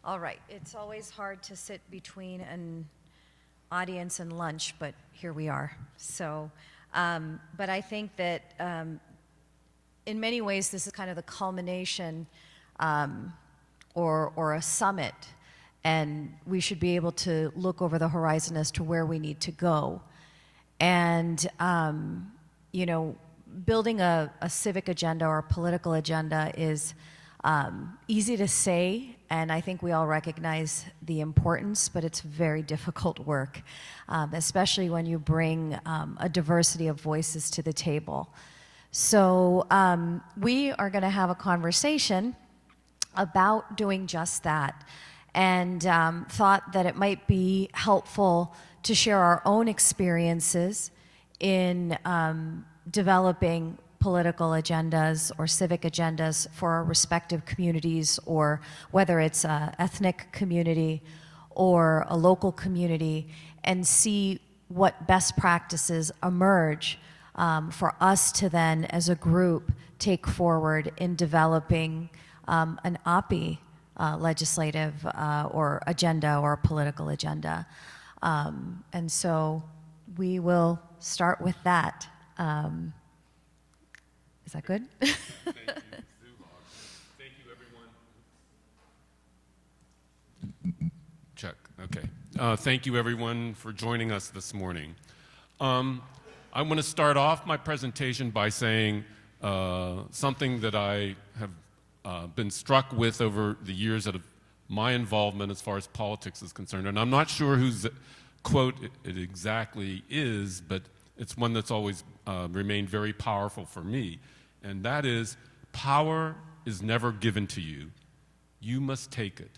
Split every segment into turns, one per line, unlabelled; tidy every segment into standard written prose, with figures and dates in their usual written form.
All right, it's always hard to sit between an audience and lunch, but here we are. So, but I think that in many ways this is kind of the culmination or a summit, and we should be able to look over the horizon as to where we need to go. And, you know, building a civic agenda or a political agenda is easy to say, and I think we all recognize the importance, but it's very difficult work, especially when you bring a diversity of voices to the table. So we are going to have a conversation about doing just that, and thought that it might be helpful to share our own experiences in developing political agendas or civic agendas for our respective communities, or whether it's an ethnic community or a local community, and see what best practices emerge for us to then, as a group, take forward in developing an OPI legislative or agenda or political agenda. And so we will start with that. Is that good?
Thank you, Thank you, everyone. Check. Okay. Thank you, everyone, for joining us this morning. I want to start off my presentation by saying something that I have been struck with over the years of my involvement as far as politics is concerned. And I'm not sure whose quote it exactly is, but it's one that's always remained very powerful for me. And that is, power is never given to you. You must take it.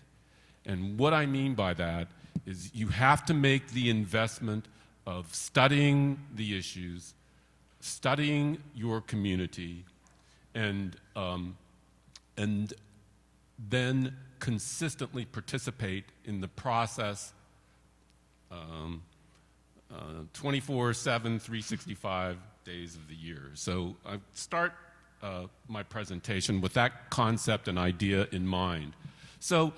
And what I mean by that is you have to make the investment of studying the issues, studying your community, and then consistently participate in the process 24/7, 365 days of the year. So I start my presentation with that concept and idea in mind. So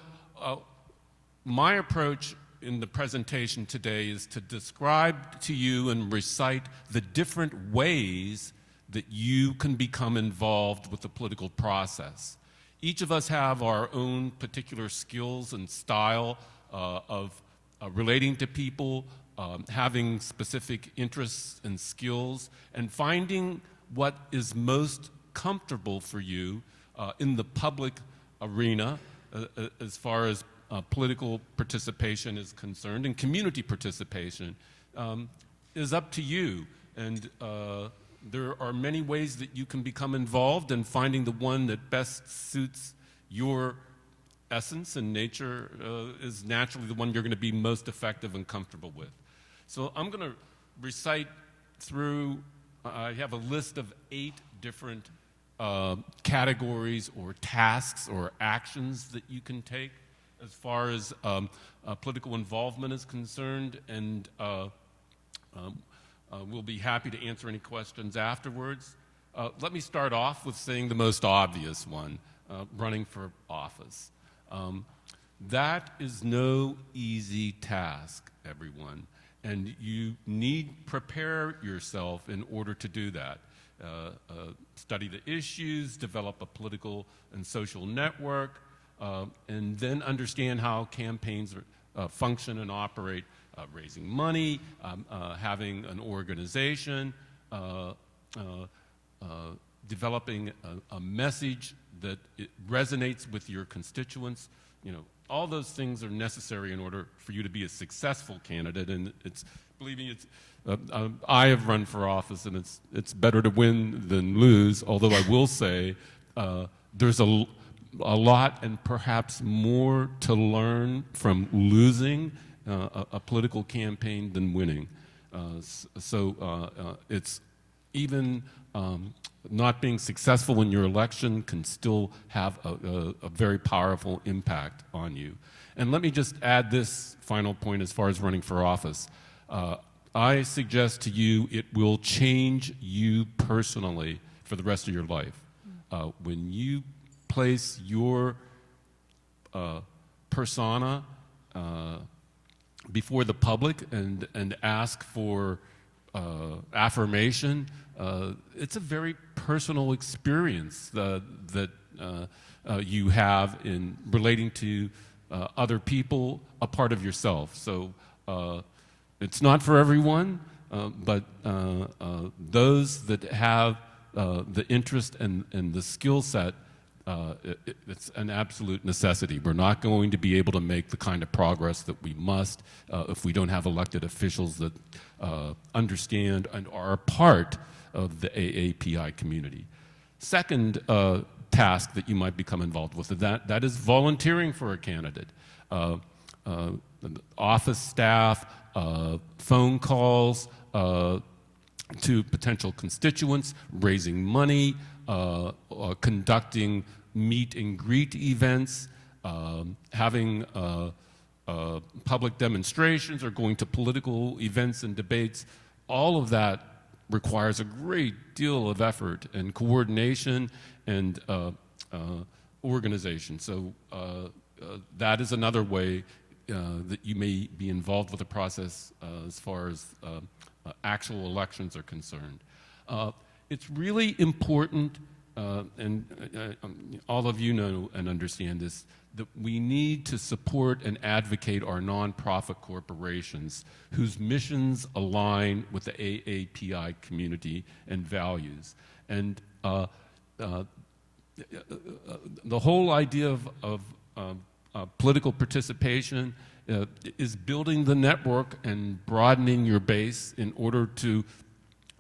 my approach in the presentation today is to describe to you and recite the different ways that you can become involved with the political process. Each of us have our own particular skills and style of relating to people, having specific interests and skills, and finding what is most comfortable for you in the public arena as far as political participation is concerned, and community participation is up to you. And there are many ways that you can become involved, and finding the one that best suits your essence and nature is naturally the one you're going to be most effective and comfortable with. So I'm going to recite through, I have a list of 8 different categories or tasks or actions that you can take as far as political involvement is concerned, and we'll be happy to answer any questions afterwards. Let me start off with saying the most obvious one, running for office. That is no easy task, everyone, and you need prepare yourself in order to do that. Study the issues, develop a political and social network, and then understand how campaigns function and operate, raising money, having an organization, developing a message that it resonates with your constituents. You know, all those things are necessary in order for you to be a successful candidate. And it's, believe me, it's. I have run for office, and it's better to win than lose. Although I will say there's a lot and perhaps more to learn from losing a political campaign than winning. It's even not being successful in your election can still have a very powerful impact on you. And let me just add this final point as far as running for office. I suggest to you it will change you personally for the rest of your life. When you place your persona before the public and ask for affirmation, it's a very personal experience that you have in relating to other people, a part of yourself. So it's not for everyone, but those that have the interest and the skill set, it's an absolute necessity. We're not going to be able to make the kind of progress that we must if we don't have elected officials that understand and are a part of the AAPI community. Second task that you might become involved with, that is volunteering for a candidate. Office staff, phone calls to potential constituents, raising money, conducting meet and greet events, having public demonstrations or going to political events and debates. All of that requires a great deal of effort and coordination and organization. So that is another way that you may be involved with the process as far as actual elections are concerned. It's really important, and all of you know and understand this, that we need to support and advocate our nonprofit corporations whose missions align with the AAPI community and values. And the whole idea of political participation is building the network and broadening your base in order to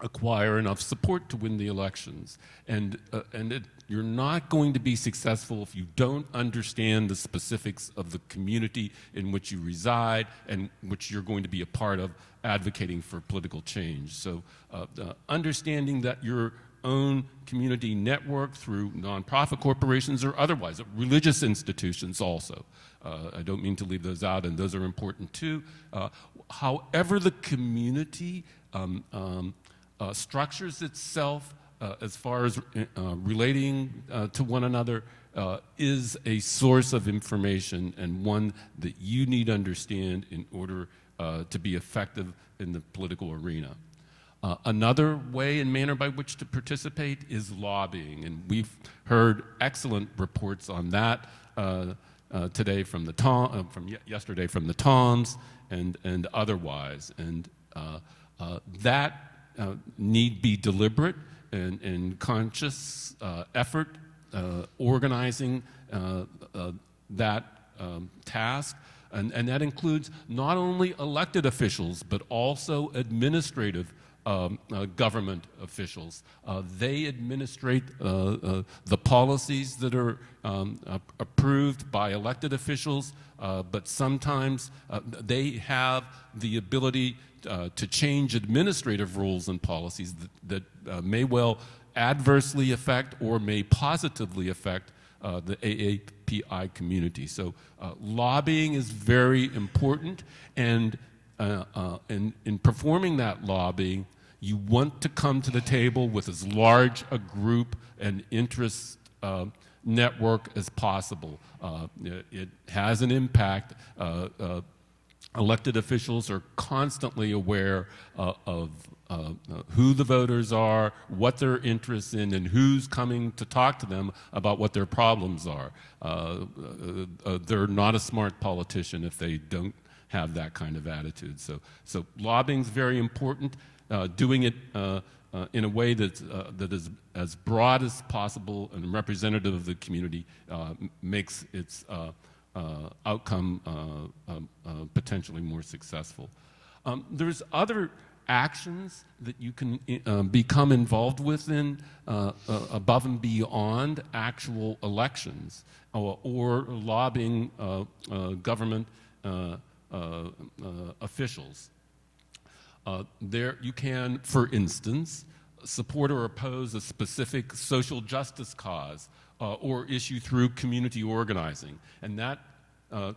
acquire enough support to win the elections. And you're not going to be successful if you don't understand the specifics of the community in which you reside and which you're going to be a part of advocating for political change. So understanding that your own community network through nonprofit corporations or otherwise, religious institutions also. I don't mean to leave those out, and those are important too. However the community structures itself as far as relating to one another is a source of information and one that you need to understand in order to be effective in the political arena. Another way and manner by which to participate is lobbying, and we've heard excellent reports on that today from the yesterday from the Toms and otherwise, and that need be deliberate and conscious effort organizing that task. And that includes not only elected officials, but also administrative government officials. They administrate the policies that are approved by elected officials, but sometimes they have the ability to change administrative rules and policies that may well adversely affect or may positively affect the AAPI community. So lobbying is very important, and in performing that lobbying, you want to come to the table with as large a group and interest network as possible. It has an impact. Elected officials are constantly aware of who the voters are, what their interests in, and who's coming to talk to them about what their problems are. They're not a smart politician if they don't have that kind of attitude. So lobbying is very important. Doing it in a way that is as broad as possible and representative of the community makes its outcome potentially more successful. There's other actions that you can become involved with in above and beyond actual elections or lobbying government officials. There you can, for instance, support or oppose a specific social justice cause or issue through community organizing. And that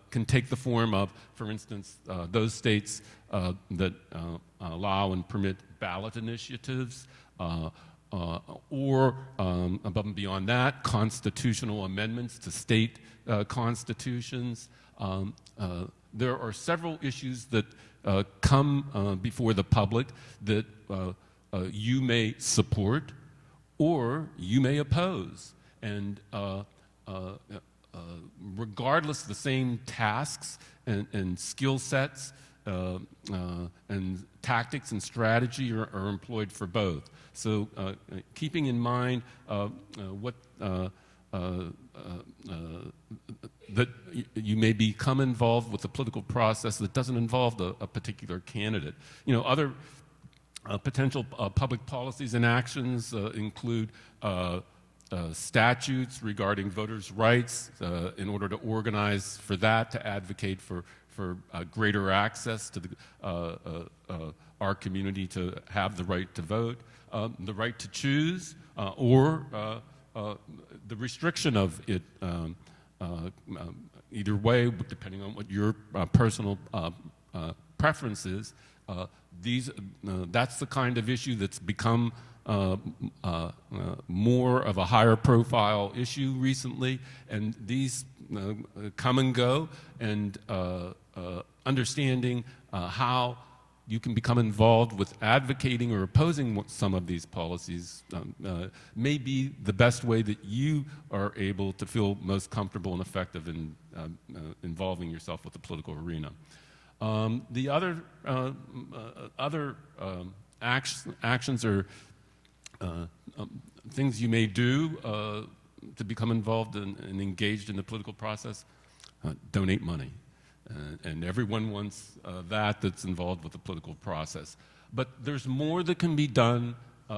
can take the form of, for instance, those states that allow and permit ballot initiatives, or above and beyond that, constitutional amendments to state constitutions, there are several issues that come before the public that you may support or you may oppose. And regardless, the same tasks and skill sets and tactics and strategy are employed for both. So keeping in mind what that you may become involved with the political process that doesn't involve a particular candidate. You know, other potential public policies and actions include statutes regarding voters' rights in order to organize for that, to advocate for greater access to our community to have the right to vote, the right to choose, or the restriction of it, either way, depending on what your personal preference is. That's the kind of issue that's become more of a higher profile issue recently, and these come and go, and understanding how you can become involved with advocating or opposing some of these policies may be the best way that you are able to feel most comfortable and effective in involving yourself with the political arena. The other actions or things you may do to become involved and engaged in the political process: donate money. And everyone wants that's involved with the political process. But there's more that can be done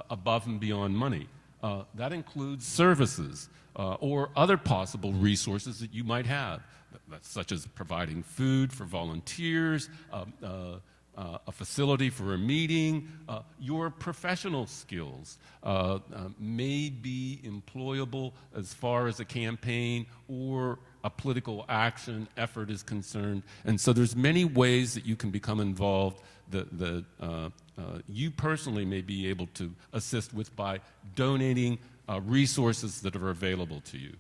above and beyond money. That includes services or other possible resources that you might have, such as providing food for volunteers, a facility for a meeting. Your professional skills may be employable as far as a campaign or a political action effort is concerned. And so there's many ways that you can become involved that you personally may be able to assist with by donating resources that are available to you.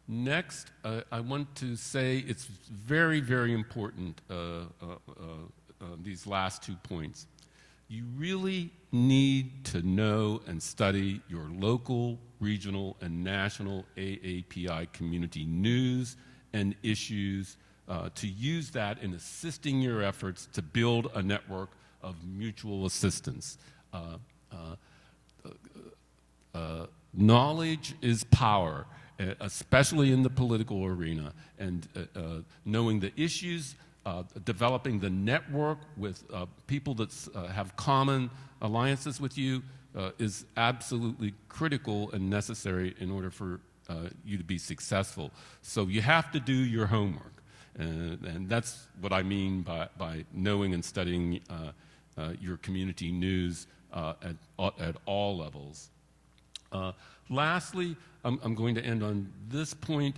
Next, I want to say it's very, very important, these last 2 points. You really need to know and study your local, regional, and national AAPI community news and issues to use that in assisting your efforts to build a network of mutual assistance. Knowledge is power, especially in the political arena, and knowing the issues, developing the network with people that have common alliances with you is absolutely critical and necessary in order for you to be successful. So you have to do your homework, and that's what I mean by knowing and studying your community news at all levels. Lastly, I'm going to end on this point.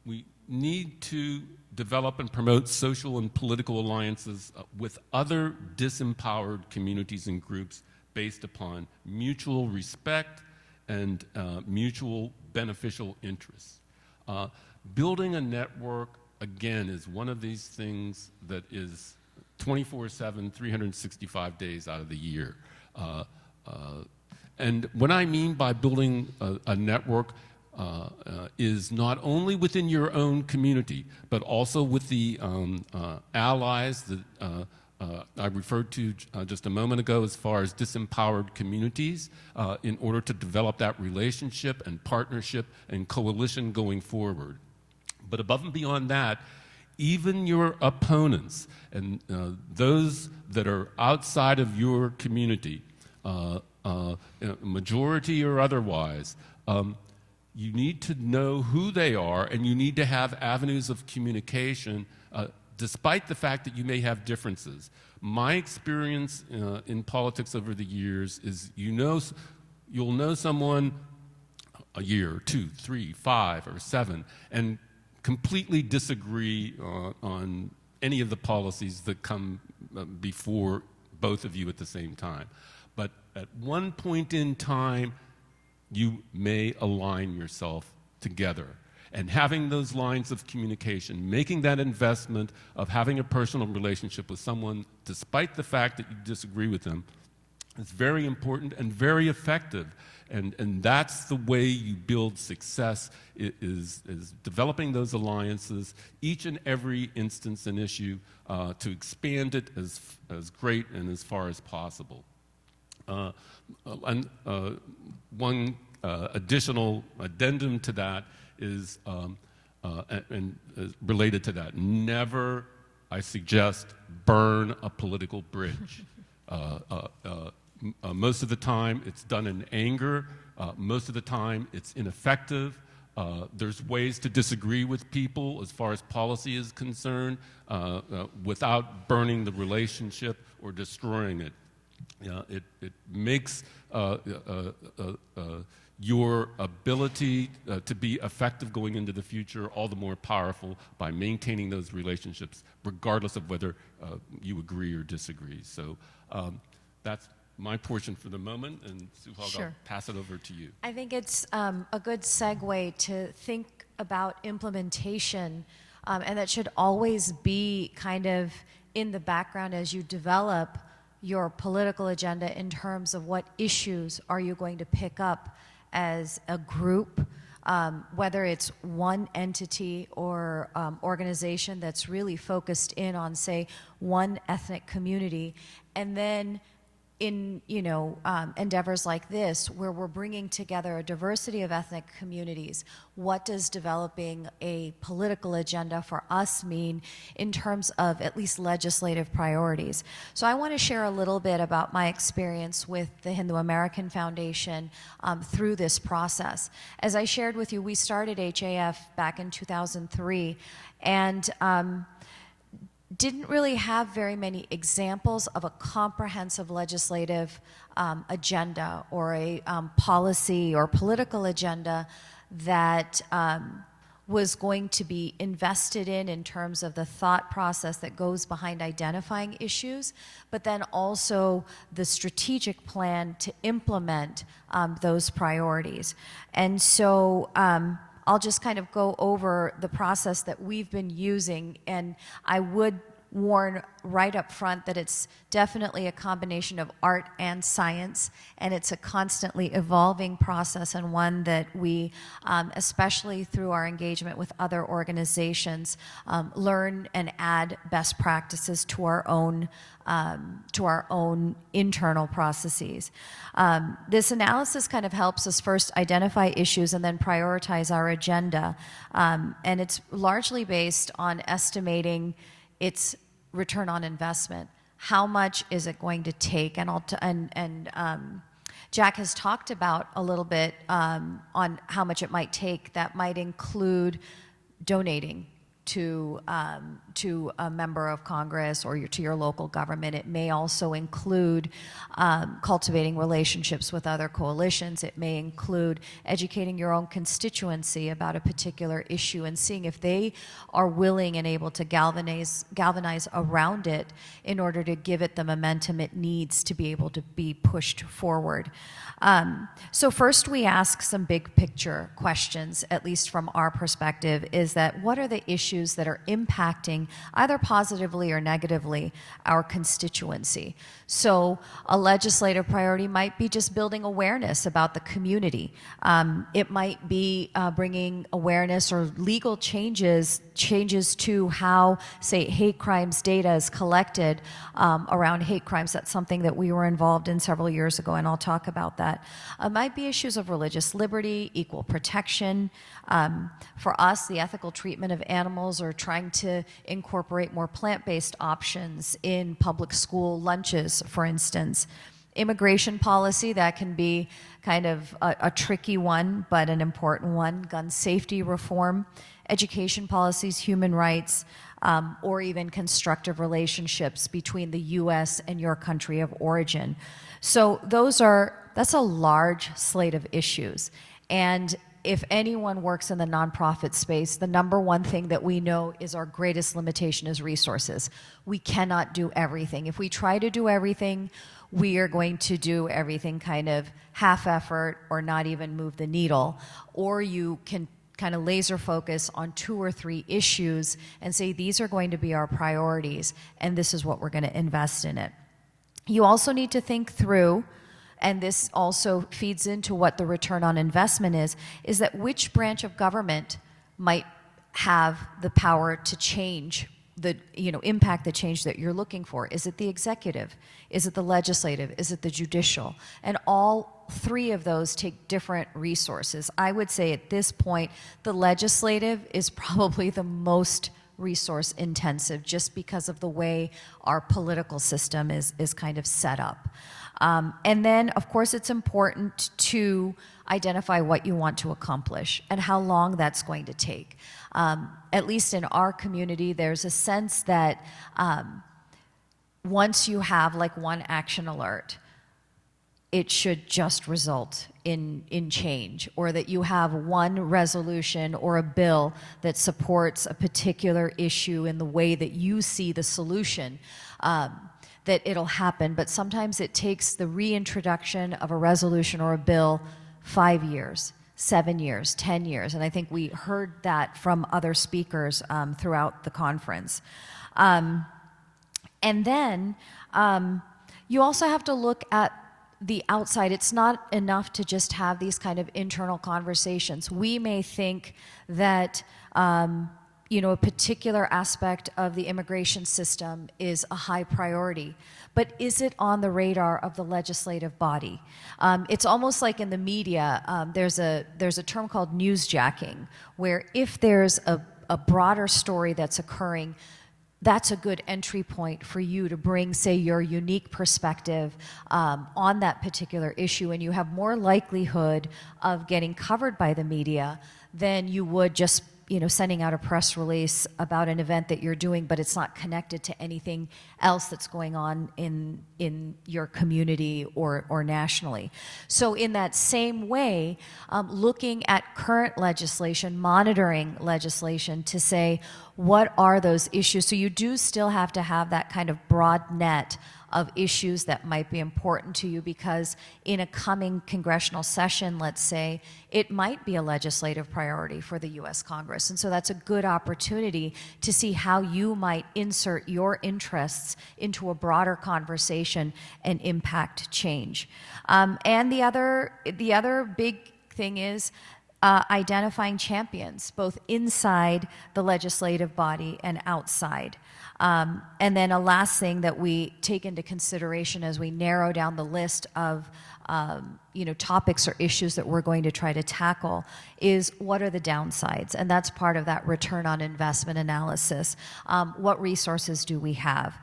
We need to develop and promote social and political alliances with other disempowered communities and groups based upon mutual respect and mutual beneficial interests. Building a network, again, is one of these things that is 24/7, 365 days out of the year. And what I mean by building a network is not only within your own community, but also with the allies that I referred to just a moment ago as far as disempowered communities, in order to develop that relationship and partnership and coalition going forward. But above and beyond that, even your opponents and those that are outside of your community, majority or otherwise, you need to know who they are, and you need to have avenues of communication, despite the fact that you may have differences. My experience in politics over the years is you'll know someone a year, 2, 3, 5, or 7, and completely disagree on any of the policies that come before both of you at the same time. But at one point in time, you may align yourself together. And having those lines of communication, making that investment of having a personal relationship with someone, despite the fact that you disagree with them, is very important and very effective. And that's the way you build success, is developing those alliances, each and every instance and issue, to expand it as great and as far as possible. One additional addendum to that is, related to that, never, I suggest, burn a political bridge. Most of the time, it's done in anger. Most of the time, it's ineffective. There's ways to disagree with people as far as policy is concerned without burning the relationship or destroying it. It makes your ability to be effective going into the future all the more powerful by maintaining those relationships, regardless of whether you agree or disagree. So that's my portion for the moment, and Suhag,
Sure.
I'll pass it over to you.
I think it's a good segue to think about implementation, and that should always be kind of in the background as you develop your political agenda in terms of what issues are you going to pick up as a group, whether it's one entity or organization that's really focused in on, say, one ethnic community, and then in endeavors like this, where we're bringing together a diversity of ethnic communities, what does developing a political agenda for us mean in terms of at least legislative priorities? So I want to share a little bit about my experience with the Hindu American Foundation through this process. As I shared with you, we started HAF back in 2003, and didn't really have very many examples of a comprehensive legislative agenda or a policy or political agenda that was going to be invested in terms of the thought process that goes behind identifying issues, but then also the strategic plan to implement those priorities. And so I'll just kind of go over the process that we've been using, and I would warn right up front that it's definitely a combination of art and science, and it's a constantly evolving process, and one that we, especially through our engagement with other organizations, learn and add best practices to our own internal processes. This analysis kind of helps us first identify issues and then prioritize our agenda, and it's largely based on estimating its return on investment. How much is it going to take? And Jack has talked about a little bit on how much it might take. That might include donating to a member of Congress or to your local government. It may also include cultivating relationships with other coalitions. It may include educating your own constituency about a particular issue and seeing if they are willing and able to galvanize around it in order to give it the momentum it needs to be able to be pushed forward. So first we ask some big picture questions, at least from our perspective, is that what are the issues that are impacting either positively or negatively our constituency? So a legislative priority might be just building awareness about the community. It might be bringing awareness or legal changes to how, say, hate crimes data is collected around hate crimes. That's something that we were involved in several years ago, and I'll talk about that. It might be issues of religious liberty, equal protection. For us, the ethical treatment of animals, or trying to incorporate more plant-based options in public school lunches, for instance. Immigration policy, that can be kind of a tricky one, but an important one. Gun safety reform, education policies, human rights, or even constructive relationships between the U.S. and your country of origin. So that's a large slate of issues. And if anyone works in the nonprofit space, the number one thing that we know is our greatest limitation is resources. We cannot do everything. If we try to do everything, we are going to do everything kind of half effort or not even move the needle. Or you can kind of laser focus on 2 or 3 issues and say these are going to be our priorities and this is what we're going to invest in it. You also need to think through, and this also feeds into what the return on investment is that which branch of government might have the power to change impact the change that you're looking for. Is it the executive? Is it the legislative? Is it the judicial? And all 3 of those take different resources. I would say at this point, the legislative is probably the most resource intensive just because of the way our political system is kind of set up. And then, of course, it's important to identify what you want to accomplish and how long that's going to take. At least in our community, there's a sense that once you have like one action alert, it should just result in change, or that you have one resolution or a bill that supports a particular issue in the way that you see the solution, that it'll happen. But sometimes it takes the reintroduction of a resolution or a bill 5 years, 7 years, 10 years. And I think we heard that from other speakers throughout the conference. And then you also have to look at the outside. It's not enough to just have these kind of internal conversations. We may think that a particular aspect of the immigration system is a high priority, but is it on the radar of the legislative body? It's almost like in the media, there's a term called newsjacking, where if there's a broader story that's occurring, that's a good entry point for you to bring, say, your unique perspective on that particular issue, and you have more likelihood of getting covered by the media than you would just sending out a press release about an event that you're doing, but it's not connected to anything else that's going on in your community or nationally. So in that same way, looking at current legislation, monitoring legislation to say, what are those issues? So you do still have to have that kind of broad net of issues that might be important to you, because in a coming congressional session, let's say, it might be a legislative priority for the U.S. Congress. And so that's a good opportunity to see how you might insert your interests into a broader conversation and impact change. And the other big thing is identifying champions, both inside the legislative body and outside. And then a last thing that we take into consideration as we narrow down the list of topics or issues that we're going to try to tackle is, what are the downsides? And that's part of that return on investment analysis. What resources do we have?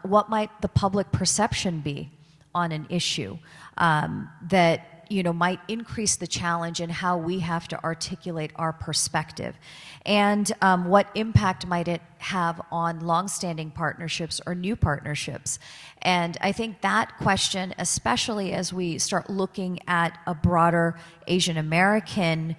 What might the public perception be on an issue that might increase the challenge in how we have to articulate our perspective? And what impact might it have on longstanding partnerships or new partnerships? And I think that question, especially as we start looking at a broader Asian American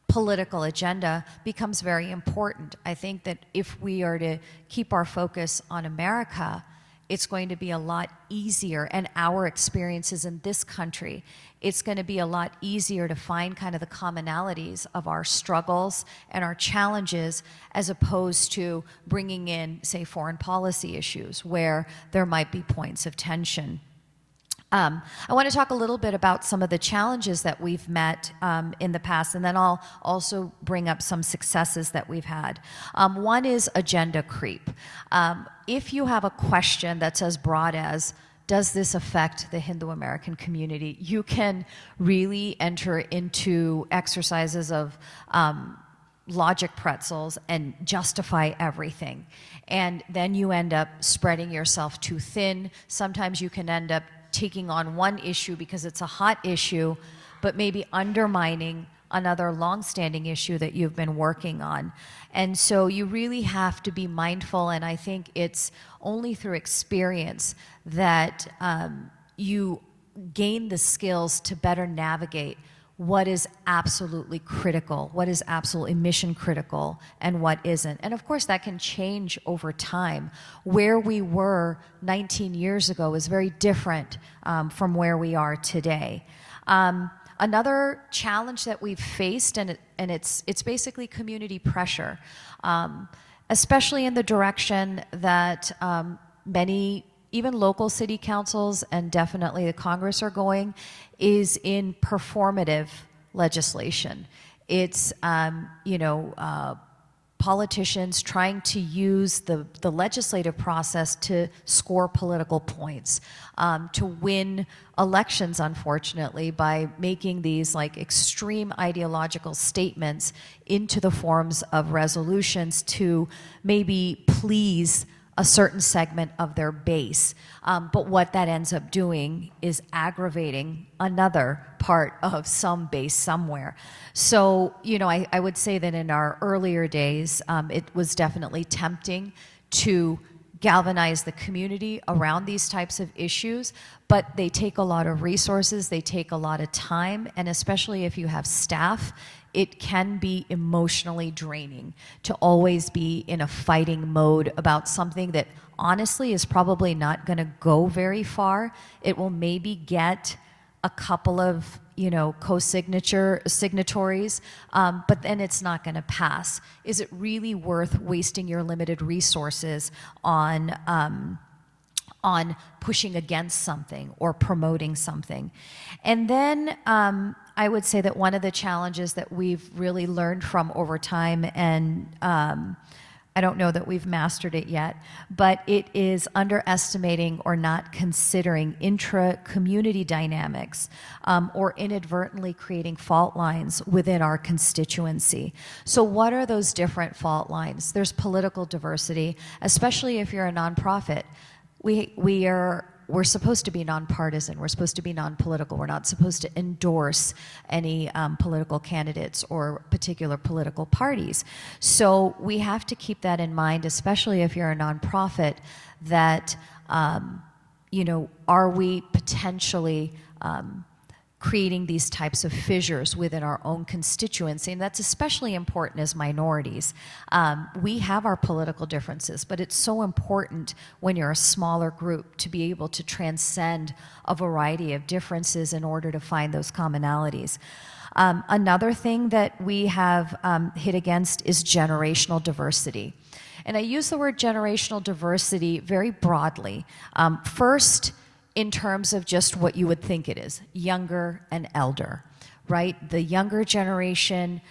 political agenda, becomes very important. I think that if we are to keep our focus on America, it's going to be a lot easier, and our experiences in this country, it's going to be a lot easier to find kind of the commonalities of our struggles and our challenges, as opposed to bringing in, say, foreign policy issues where there might be points of tension. I want to talk a little bit about some of the challenges that we've met in the past, and then I'll also bring up some successes that we've had. One is agenda creep. If you have a question that's as broad as, does this affect the Hindu American community, you can really enter into exercises of logic pretzels and justify everything. And then you end up spreading yourself too thin. Sometimes you can end up taking on one issue because it's a hot issue, but maybe undermining another long-standing issue that you've been working on. And so you really have to be mindful, and I think it's only through experience that you gain the skills to better navigate what is absolutely critical, what is absolutely mission critical, and what isn't. And of course, that can change over time. Where we were 19 years ago is very different from where we are today. Another challenge that we've faced, and it's basically community pressure, especially in the direction that many, even local city councils and definitely the Congress are going, is in performative legislation. It's, politicians trying to use the legislative process to score political points, to win elections, unfortunately, by making these like extreme ideological statements into the forms of resolutions to maybe please a certain segment of their base. But what that ends up doing is aggravating another part of some base somewhere. So, I would say that in our earlier days, it was definitely tempting to galvanize the community around these types of issues, but they take a lot of resources, they take a lot of time, and especially if you have staff, it can be emotionally draining to always be in a fighting mode about something that honestly is probably not going to go very far. It will maybe get a couple of signatories, but then it's not going to pass. Is it really worth wasting your limited resources on pushing against something or promoting something? And then I would say that one of the challenges that we've really learned from over time, and I don't know that we've mastered it yet, but it is underestimating or not considering intra-community dynamics, or inadvertently creating fault lines within our constituency. So what are those different fault lines? There's political diversity, especially if you're a nonprofit. We're supposed to be nonpartisan. We're supposed to be non-political. We're not supposed to endorse any political candidates or particular political parties. So we have to keep that in mind, especially if you're a nonprofit, that, are we potentially creating these types of fissures within our own constituency, and that's especially important as minorities. We have our political differences, but it's so important when you're a smaller group to be able to transcend a variety of differences in order to find those commonalities. Another thing that we have hit against is generational diversity. And I use the word generational diversity very broadly. First, in terms of just what you would think it is, younger and elder, right? The younger generation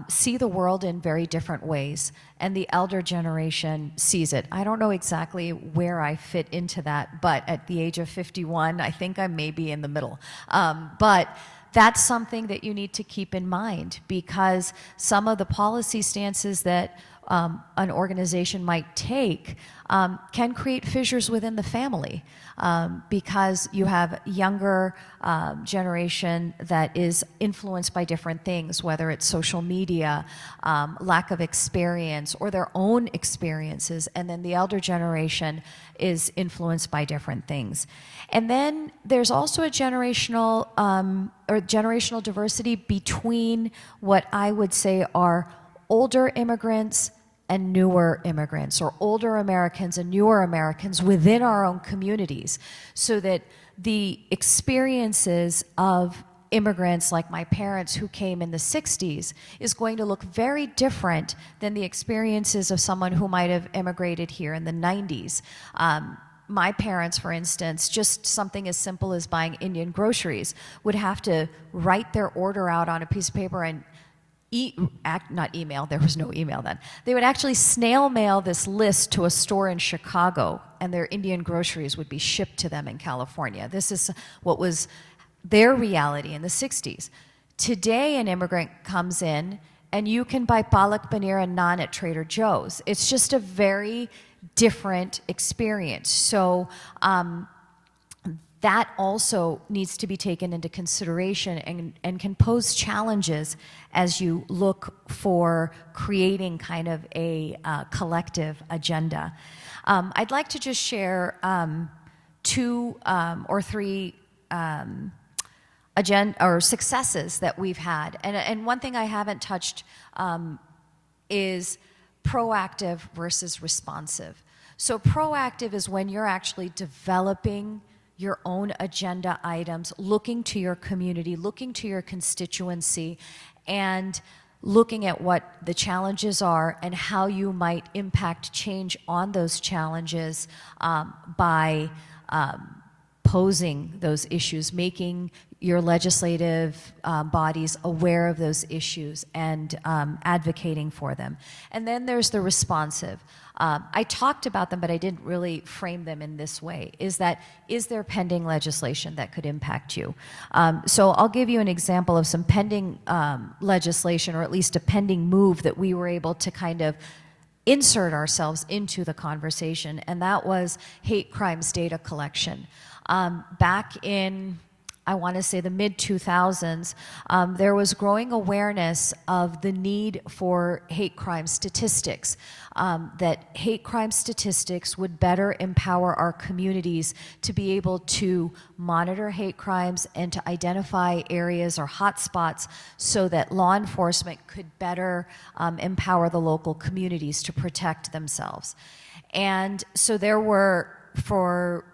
see the world in very different ways, and the elder generation sees it. I don't know exactly where I fit into that, but at the age of 51, I think I may be in the middle. But that's something that you need to keep in mind, because some of the policy stances that an organization might take can create fissures within the family, because you have younger generation that is influenced by different things, whether it's social media, lack of experience, or their own experiences, and then the elder generation is influenced by different things. And then there's also a generational diversity between what I would say are older immigrants and newer immigrants, or older Americans and newer Americans within our own communities, so that the experiences of immigrants like my parents who came in the 60s is going to look very different than the experiences of someone who might have immigrated here in the 90s. My parents, for instance, just something as simple as buying Indian groceries, would have to write their order out on a piece of paper and not email, there was no email then. They would actually snail mail this list to a store in Chicago, and their Indian groceries would be shipped to them in California. This is what was their reality in the 60s. Today, an immigrant comes in, and you can buy palak paneer and naan at Trader Joe's. It's just a very different experience. So that also needs to be taken into consideration and can pose challenges as you look for creating kind of a collective agenda. I'd like to just share 2 or 3 successes that we've had. And one thing I haven't touched is proactive versus responsive. So proactive is when you're actually developing your own agenda items, looking to your community, looking to your constituency, and looking at what the challenges are and how you might impact change on those challenges by posing those issues, making your legislative bodies aware of those issues and advocating for them. And then there's the responsive. I talked about them, but I didn't really frame them in this way. Is there pending legislation that could impact you? So I'll give you an example of some pending legislation, or at least a pending move that we were able to kind of insert ourselves into the conversation, and that was hate crimes data collection. Back in, I want to say, the mid-2000s, there was growing awareness of the need for hate crime statistics, that hate crime statistics would better empower our communities to be able to monitor hate crimes and to identify areas or hotspots so that law enforcement could better empower the local communities to protect themselves. And so there were, for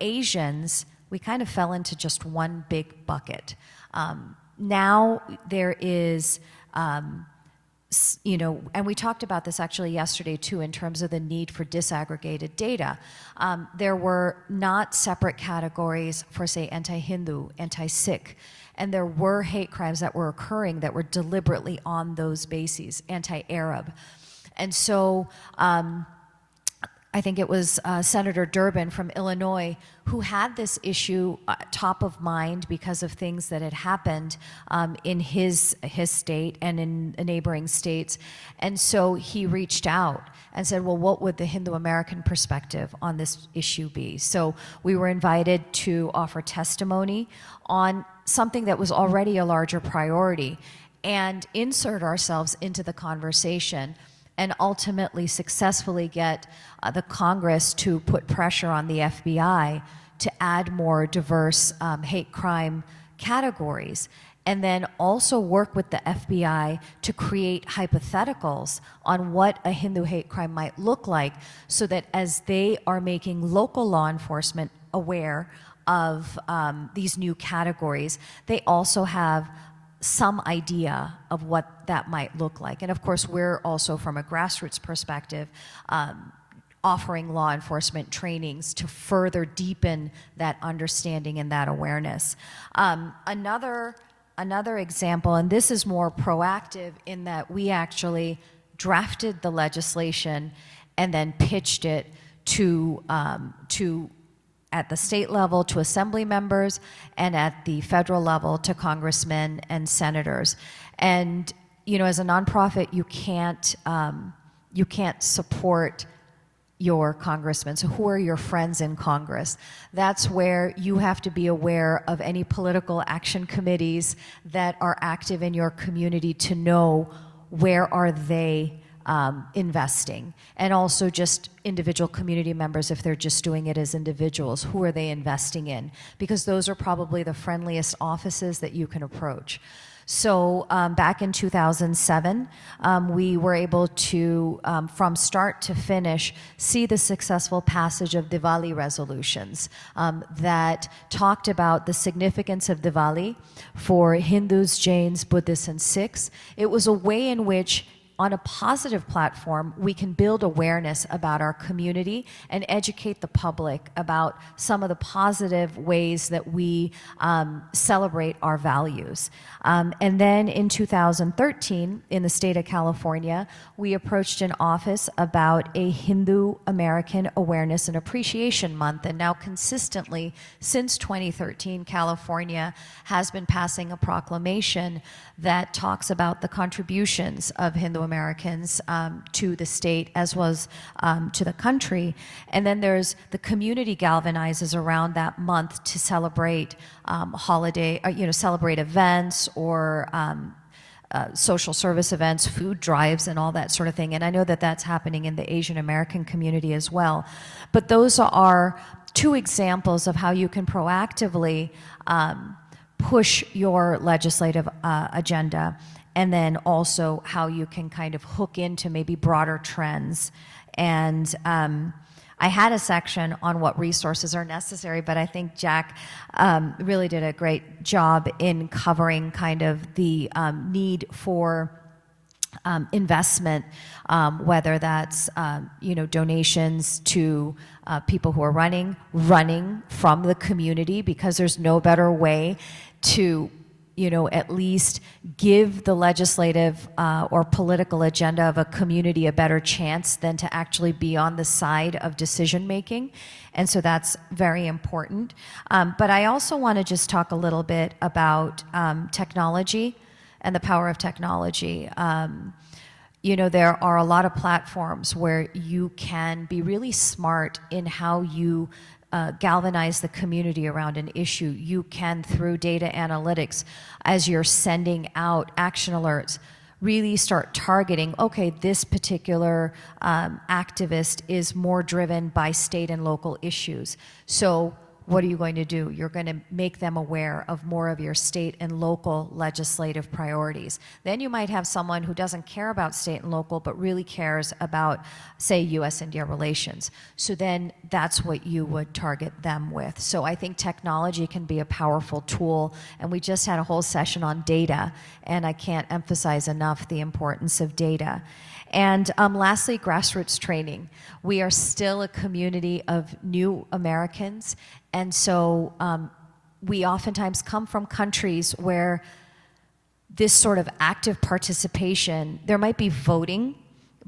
Asians, we kind of fell into just one big bucket. Now there is, and we talked about this actually yesterday too, in terms of the need for disaggregated data. There were not separate categories for, say, anti-Hindu, anti-Sikh, and there were hate crimes that were occurring that were deliberately on those bases, anti-Arab. And so, I think it was Senator Durbin from Illinois who had this issue top of mind because of things that had happened in his state and in neighboring states. And so he reached out and said, well, what would the Hindu American perspective on this issue be? So we were invited to offer testimony on something that was already a larger priority and insert ourselves into the conversation and ultimately successfully get the Congress to put pressure on the FBI to add more diverse hate crime categories, and then also work with the FBI to create hypotheticals on what a Hindu hate crime might look like, so that as they are making local law enforcement aware of these new categories, they also have some idea of what that might look like. And of course, we're also, from a grassroots perspective, offering law enforcement trainings to further deepen that understanding and that awareness. Another example, and this is more proactive in that we actually drafted the legislation and then pitched it to at the state level to assembly members, and at the federal level to congressmen and senators. And as a nonprofit, you can't support your congressmen. So who are your friends in Congress? That's where you have to be aware of any political action committees that are active in your community to know where are they investing, and also just individual community members, if they're just doing it as individuals, who are they investing in? Because those are probably the friendliest offices that you can approach. So back in 2007, we were able to, from start to finish, see the successful passage of Diwali resolutions that talked about the significance of Diwali for Hindus, Jains, Buddhists, and Sikhs. It was a way in which, on a positive platform, we can build awareness about our community and educate the public about some of the positive ways that we celebrate our values. And then in 2013, in the state of California, we approached an office about a Hindu American Awareness and Appreciation Month. And now consistently, since 2013, California has been passing a proclamation that talks about the contributions of Hindu Americans to the state as well as to the country. And then there's the community galvanizes around that month to celebrate celebrate events or social service events, food drives, and all that sort of thing. And I know that that's happening in the Asian American community as well. But those are two examples of how you can proactively push your legislative agenda, and then also how you can kind of hook into maybe broader trends. And I had a section on what resources are necessary, but I think Jack really did a great job in covering kind of the need for investment, whether that's donations to people who are running from the community, because there's no better way to at least give the legislative or political agenda of a community a better chance than to actually be on the side of decision making. And so that's very important. But I also want to just talk a little bit about technology and the power of technology. There are a lot of platforms where you can be really smart in how you galvanize the community around an issue. You can, through data analytics, as you're sending out action alerts, really start targeting, okay, this particular activist is more driven by state and local issues. So what are you going to do? You're going to make them aware of more of your state and local legislative priorities. Then you might have someone who doesn't care about state and local, but really cares about, say, U.S.-India relations. So then that's what you would target them with. So I think technology can be a powerful tool, and we just had a whole session on data, and I can't emphasize enough the importance of data. And lastly, grassroots training. We are still a community of new Americans, and so we oftentimes come from countries where this sort of active participation, there might be voting,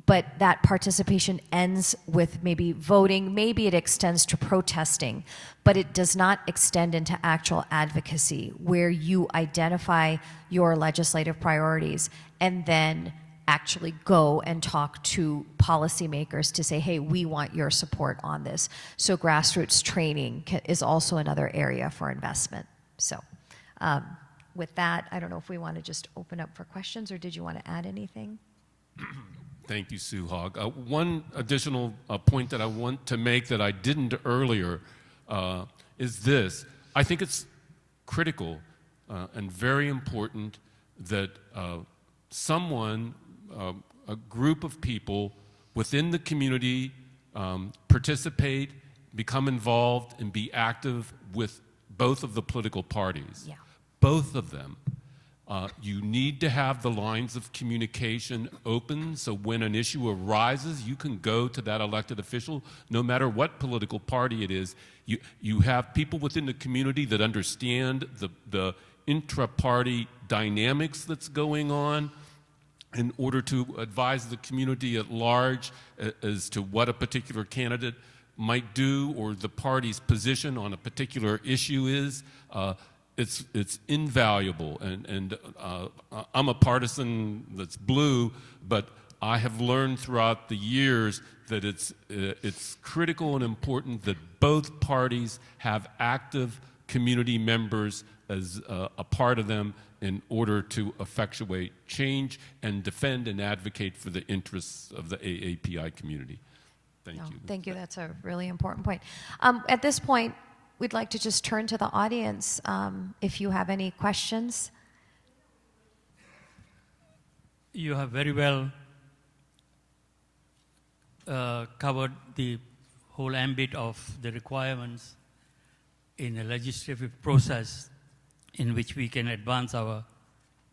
but that participation ends with maybe voting, maybe it extends to protesting, but it does not extend into actual advocacy, where you identify your legislative priorities and then actually go and talk to policymakers to say, hey, we want your support on this. So grassroots training is also another area for investment. So with that, I don't know if we want to just open up for questions, or did you want to add anything?
Thank you, Sue Hogg. One additional point that I want to make that I didn't earlier is this. I think it's critical and very important that someone, a group of people within the community participate, become involved, and be active with both of the political parties.
Yeah.
Both of them. You need to have the lines of communication open, so when an issue arises, you can go to that elected official, no matter what political party it is. You have people within the community that understand the intra-party dynamics that's going on, in order to advise the community at large as to what a particular candidate might do or the party's position on a particular issue is. It's invaluable, and I'm a partisan that's blue, but I have learned throughout the years that it's critical and important that both parties have active community members as a part of them in order to effectuate change and defend and advocate for the interests of the AAPI community. Thank you.
Thank you. That's a really important point. At this point, we'd like to just turn to the audience if you have any questions.
You have very well covered the whole ambit of the requirements in a legislative process in which we can advance our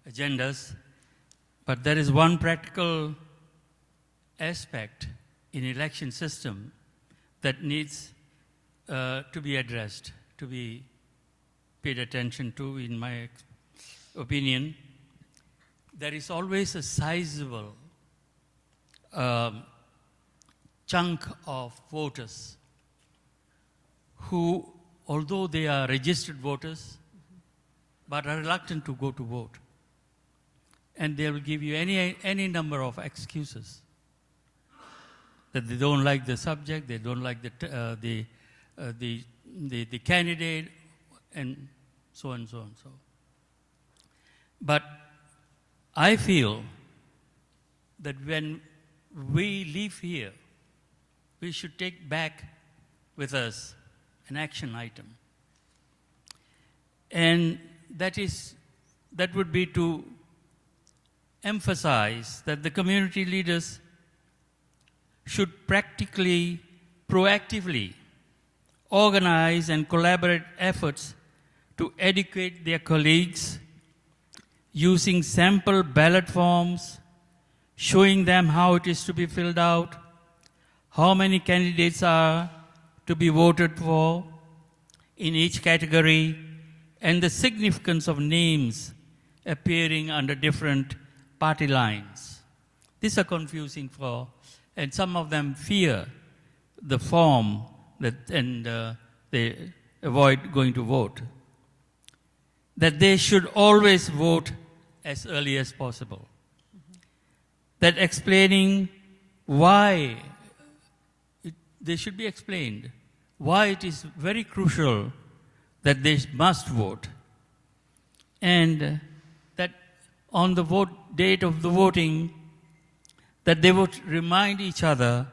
agendas. But there is one practical aspect in election system that needs to be addressed, to be paid attention to, in my opinion. There is always a sizable chunk of voters who, although they are registered voters, but are reluctant to go to vote. And they will give you any number of excuses. That they don't like the subject, they don't like the candidate, and so and so and so. But I feel that when we leave here, we should take back with us an action item. And that would be to emphasize that the community leaders should practically proactively organize and collaborate efforts to educate their colleagues using sample ballot forms, showing them how it is to be filled out, how many candidates are to be voted for in each category, and the significance of names appearing under different party lines. These are confusing and some of them fear the form and they avoid going to vote. That they should always vote as early as possible. That explaining why, they should be explained why it is very crucial that they must vote. And that on the date of the voting, that they would remind each other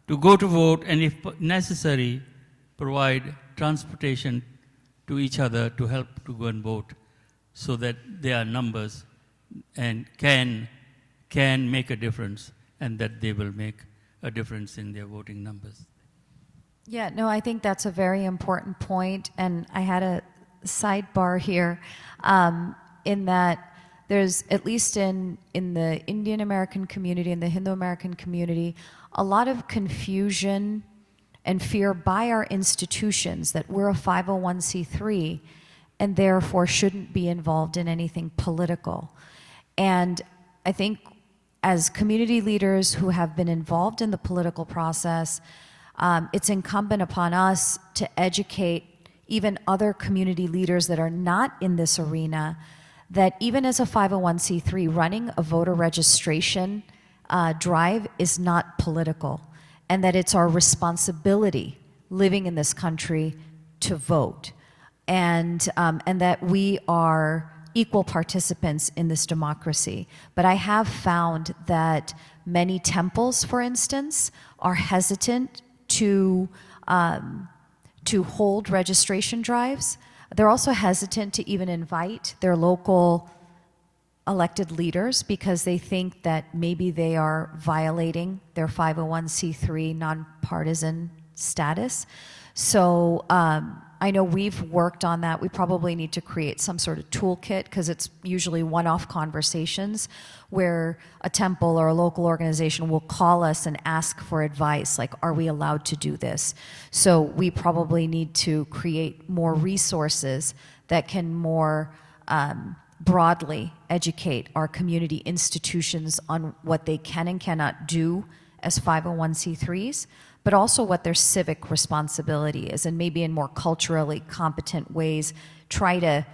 to go to vote and if necessary, provide transportation to each other to help to go and vote so that their numbers and can make a difference and that they will make a difference in their voting numbers.
Yeah, no, I think that's a very important point, and I had a sidebar here in that there's, at least in the Indian American community and the Hindu American community, a lot of confusion and fear by our institutions that we're a 501c3 and therefore shouldn't be involved in anything political. And I think as community leaders who have been involved in the political process, it's incumbent upon us to educate even other community leaders that are not in this arena that even as a 501c3, running a voter registration drive is not political, and that it's our responsibility living in this country to vote, and that we are equal participants in this democracy. But I have found that many temples, for instance, are hesitant to hold registration drives. They're also hesitant to even invite their local elected leaders because they think that maybe they are violating their 501c3 nonpartisan status. So I know we've worked on that. We probably need to create some sort of toolkit because it's usually one-off conversations where a temple or a local organization will call us and ask for advice, like, are we allowed to do this? So we probably need to create more resources that can more broadly educate our community institutions on what they can and cannot do as 501c3s, but also what their civic responsibility is, and maybe in more culturally competent ways, try to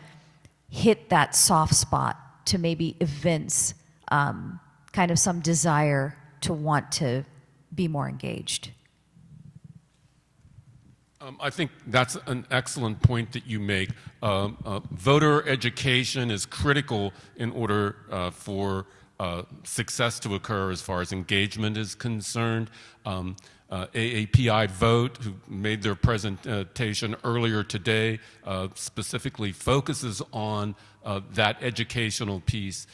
hit that soft spot to maybe evince kind of some desire to want to be more engaged.
I think that's an excellent point that you make. Voter education is critical in order for success to occur as far as engagement is concerned. AAPI Vote, who made their presentation earlier today, specifically focuses on that educational piece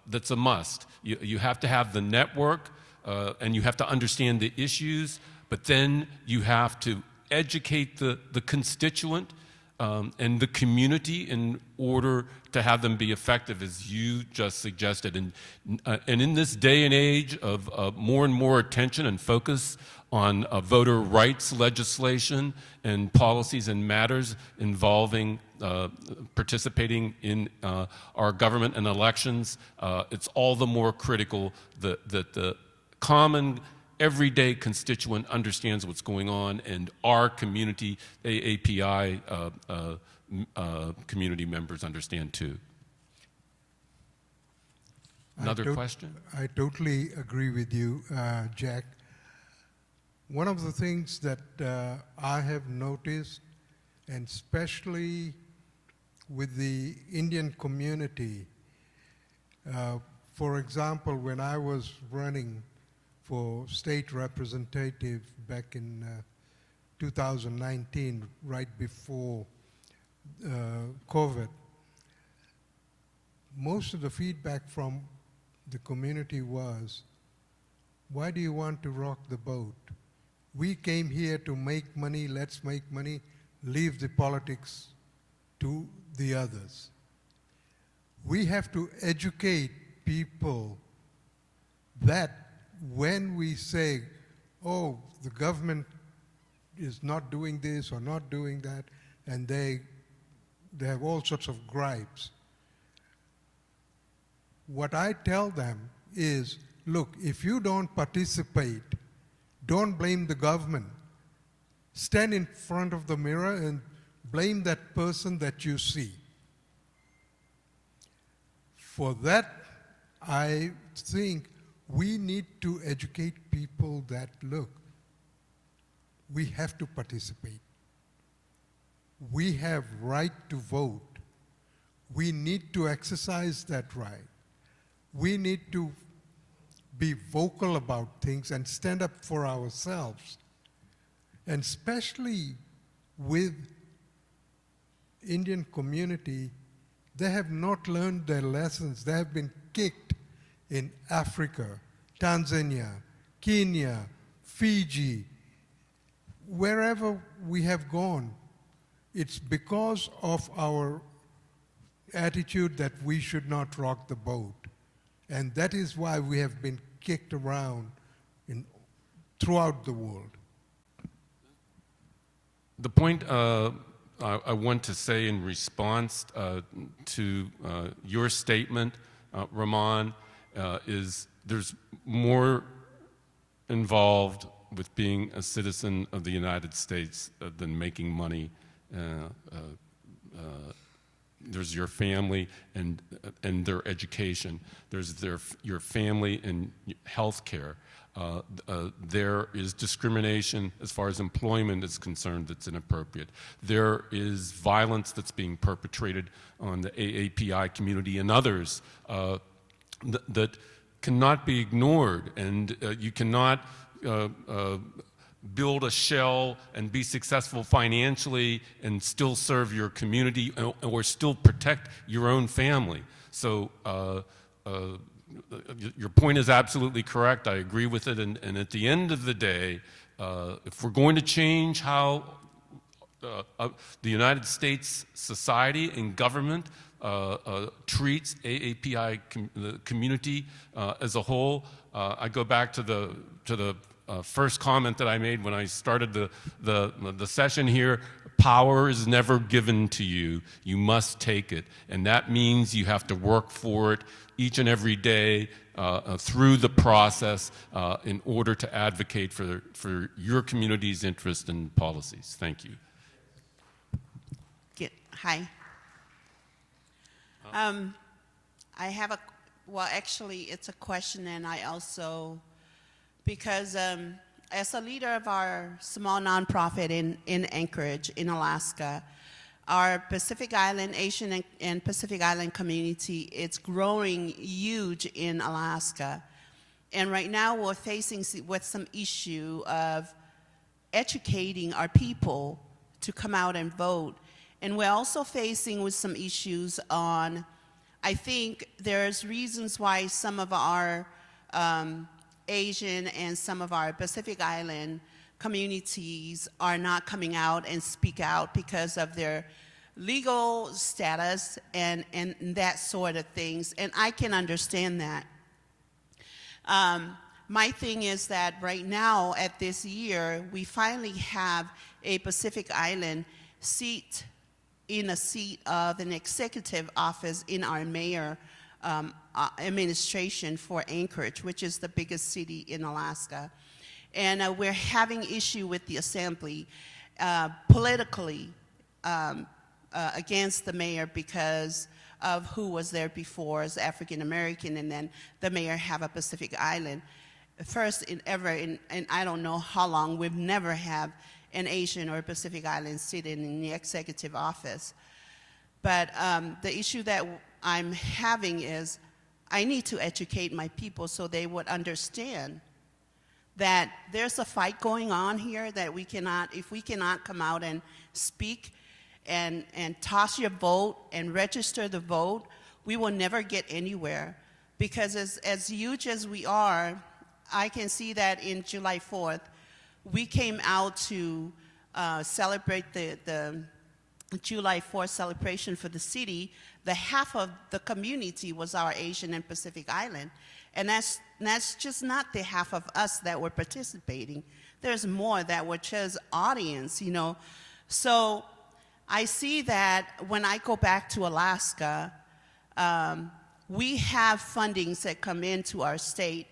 that's a must. You have to have the network and you have to understand the issues, but then you have to educate the constituent and the community in order to have them be effective, as you just suggested. And in this day and age of more and more attention and focus on voter rights legislation and policies and matters involving participating in our government and elections, it's all the more critical that the common everyday constituent understands what's going on, and our community, AAPI community members understand too. Another question?
I totally agree with you, Jack. One of the things that I have noticed, and especially with the Indian community, for example, when I was running for state representative back in 2019, right before COVID, most of the feedback from the community was, why do you want to rock the boat? We came here to make money, let's make money, leave the politics to the others. We have to educate people that when we say, oh, the government is not doing this or not doing that, and they have all sorts of gripes. What I tell them is, look, if you don't participate, don't blame the government. Stand in front of the mirror and blame that person that you see. For that, I think we need to educate people that, look, we have to participate. We have right to vote. We need to exercise that right. We need to be vocal about things and stand up for ourselves. And especially with Indian community, they have not learned their lessons. They have been kicked in Africa, Tanzania, Kenya, Fiji, wherever we have gone. It's because of our attitude that we should not rock the boat. And that is why we have been kicked around throughout the world.
The point I want to say in response to your statement, Rahman, is there's more involved with being a citizen of the United States than making money. There's your family and their education. There's your family and health care. There is discrimination as far as employment is concerned that's inappropriate. There is violence that's being perpetrated on the AAPI community and others that cannot be ignored, and you cannot build a shell and be successful financially and still serve your community or still protect your own family. So your point is absolutely correct. I agree with it. And at the end of the day, if we're going to change how the United States society and government treats AAPI the community as a whole, I go back to the first comment that I made when I started the session here. Power is never given to you. You must take it. And that means you have to work for it each and every day through the process in order to advocate for your community's interest and policies. Thank you.
Hi. I have actually it's a question, and I also, because as a leader of our small nonprofit in Anchorage, in Alaska, our Pacific Island, Asian and Pacific Island community, it's growing huge in Alaska. And right now we're facing with some issue of educating our people to come out and vote. And we're also facing with some issues on, I think there's reasons why some of our Asian and some of our Pacific Island communities are not coming out and speak out because of their legal status and that sort of things. And I can understand that. My thing is that right now at this year, we finally have a Pacific Island seat in a seat of an executive office in our mayor administration for Anchorage, which is the biggest city in Alaska. And we're having issue with the assembly politically against the mayor because of who was there before as African American, and then the mayor have a Pacific Island. First in I don't know how long, we've never have an Asian or Pacific Island sitting in the executive office. But the issue that I'm having is I need to educate my people so they would understand that there's a fight going on here, that we cannot, if we cannot come out and speak and toss your vote and register the vote, we will never get anywhere. Because as huge as we are, I can see that in July 4th, we came out to celebrate the July 4th celebration for the city, the half of the community was our Asian and Pacific Island. And that's just not the half of us that were participating. There's more that were just audience, you know. So I see that when I go back to Alaska, we have fundings that come into our state,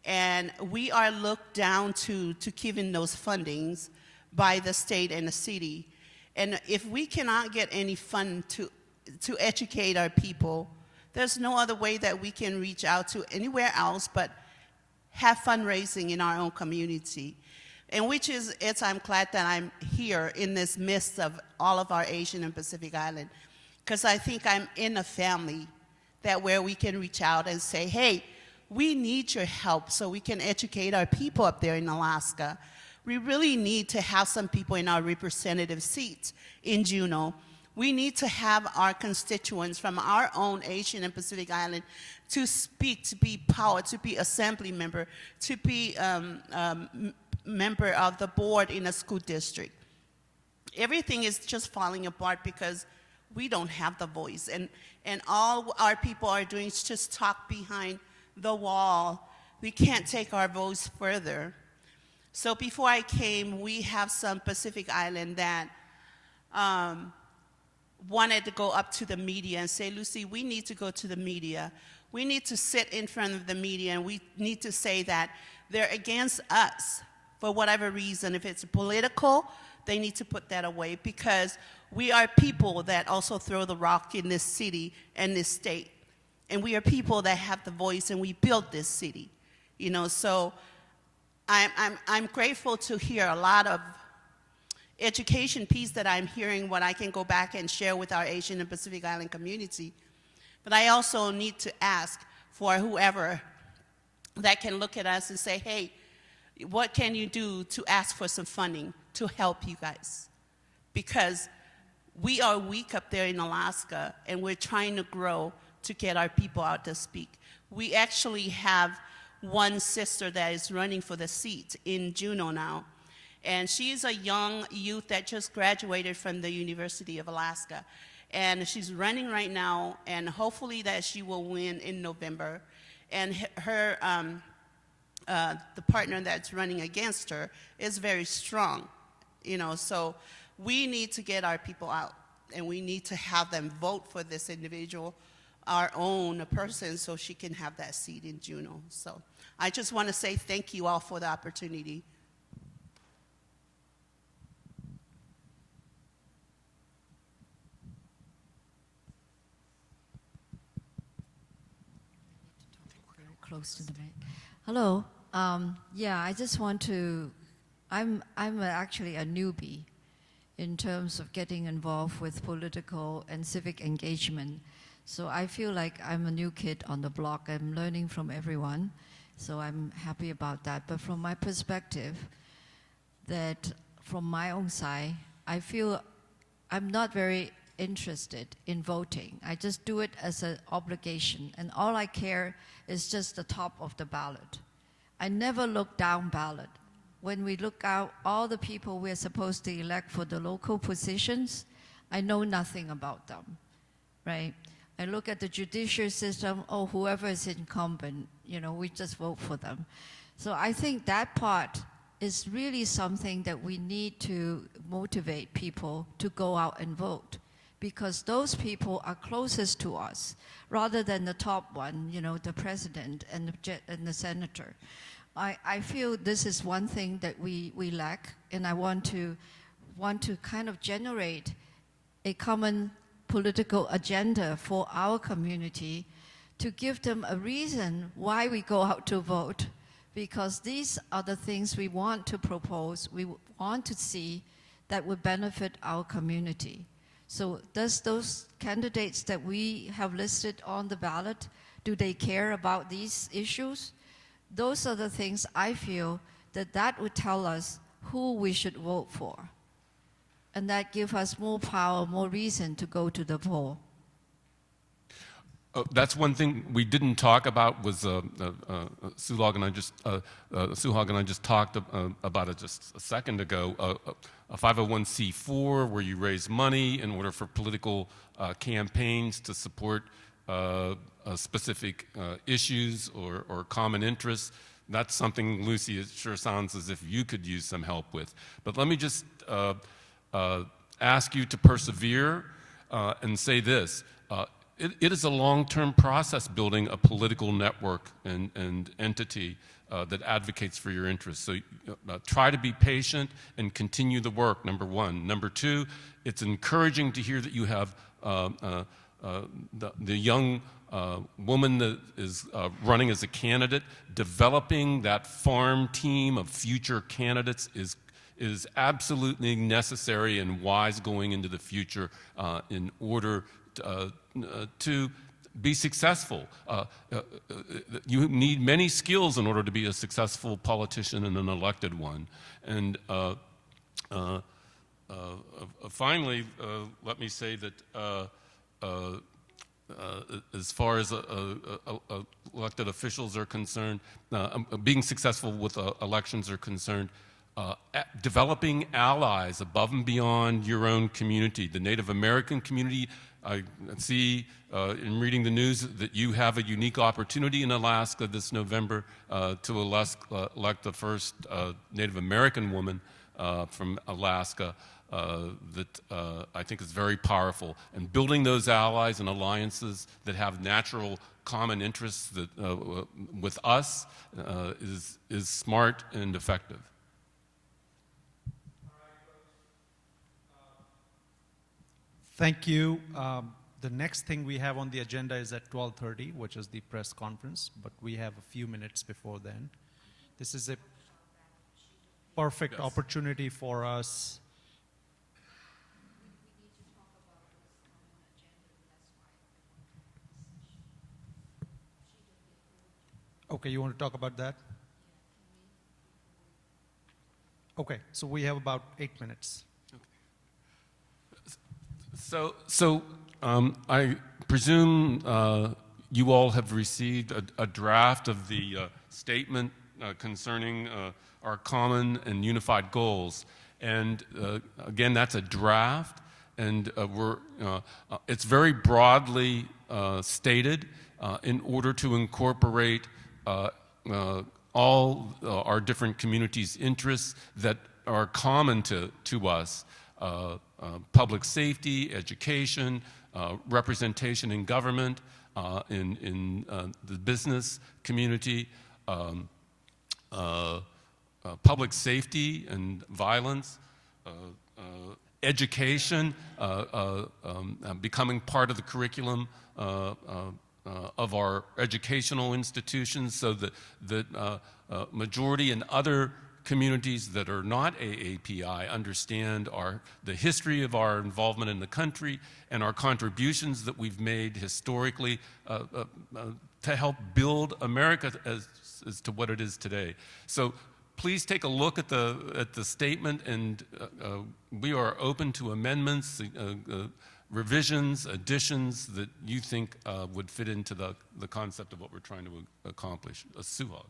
and we are looked down to giving those fundings by the state and the city. And if we cannot get any fund to educate our people, there's no other way that we can reach out to anywhere else but have fundraising in our own community. And I'm glad that I'm here in this midst of all of our Asian and Pacific Island, because I think I'm in a family that where we can reach out and say, hey, we need your help so we can educate our people up there in Alaska. We really need to have some people in our representative seats in Juneau. We need to have our constituents from our own Asian and Pacific Island to speak, to be power, to be assembly member, to be member of the board in a school district. Everything is just falling apart because we don't have the voice. And all our people are doing is just talk behind the wall. We can't take our voice further. So before I came, we have some Pacific Island that wanted to go up to the media and say, Lucy, we need to go to the media. We need to sit in front of the media, and we need to say that they're against us for whatever reason. If it's political, they need to put that away, because we are people that also throw the rock in this city and this state. And we are people that have the voice, and we built this city. You know, so I'm grateful to hear a lot of education piece that I'm hearing, what I can go back and share with our Asian and Pacific Island community. But I also need to ask for whoever that can look at us and say, hey, what can you do to ask for some funding to help you guys? Because we are weak up there in Alaska, and we're trying to grow to get our people out to speak. We actually have one sister that is running for the seat in Juneau now, and she's a young youth that just graduated from the University of Alaska, and she's running right now, and hopefully that she will win in November. And her the partner that's running against her is very strong, you know. So we need to get our people out, and we need to have them vote for this individual, our own person, so she can have that seat in Juneau. So I just want to say thank you all for the opportunity.
Close to the mic. Hello. Yeah, I just want to. I'm actually a newbie in terms of getting involved with political and civic engagement. So I feel like I'm a new kid on the block. I'm learning from everyone, so I'm happy about that. But from my perspective, that from my own side, I feel I'm not very interested in voting. I just do it as an obligation, and all I care is just the top of the ballot. I never look down ballot. When we look out all the people we're supposed to elect for the local positions, I know nothing about them, right? I look at the judicial system, oh, whoever is incumbent, you know, we just vote for them. So I think that part is really something that we need to motivate people to go out and vote, because those people are closest to us, rather than the top one, you know, the president and the senator. I feel this is one thing that we lack, and I want to kind of generate a common political agenda for our community, to give them a reason why we go out to vote, because these are the things we want to propose, we want to see that would benefit our community. So does those candidates that we have listed on the ballot, do they care about these issues? Those are the things I feel that would tell us who we should vote for. And that gives us more power, more reason to go to the poll.
That's one thing we didn't talk about was Suhag and I just talked about it just a second ago. A 501c4 where you raise money in order for political campaigns to support specific issues or common interests. That's something, Lucy, it sure sounds as if you could use some help with. But let me just ask you to persevere and say this. It is a long-term process building a political network and entity that advocates for your interests. So try to be patient and continue the work, number one. Number two, it's encouraging to hear that you have the young woman that is running as a candidate. Developing that farm team of future candidates is absolutely necessary and wise going into the future in order to be successful. You need many skills in order to be a successful politician and an elected one. And finally, let me say that as far as elected officials are concerned, being successful with elections are concerned, developing allies above and beyond your own community. The Native American community, I see in reading the news that you have a unique opportunity in Alaska this November to elect the first Native American woman from Alaska that I think is very powerful. And building those allies and alliances that have natural common interests that, with us is smart and effective.
Thank you. The next thing we have on the agenda is at 12:30, which is the press conference, but we have a few minutes before then. This is a perfect opportunity for us. Okay, you want to talk about that? Okay, so we have about 8 minutes.
So I presume you all have received a draft of the statement concerning our common and unified goals. And again, that's a draft, and it's very broadly stated in order to incorporate all our different communities' interests that are common to us. Public safety, education, representation in government, in the business community, public safety and violence, education, becoming part of the curriculum of our educational institutions, so that the majority and other communities that are not AAPI understand the history of our involvement in the country and our contributions that we've made historically to help build America as to what it is today. So please take a look at the statement, and we are open to amendments, revisions, additions that you think would fit into the concept of what we're trying to accomplish. Suhag.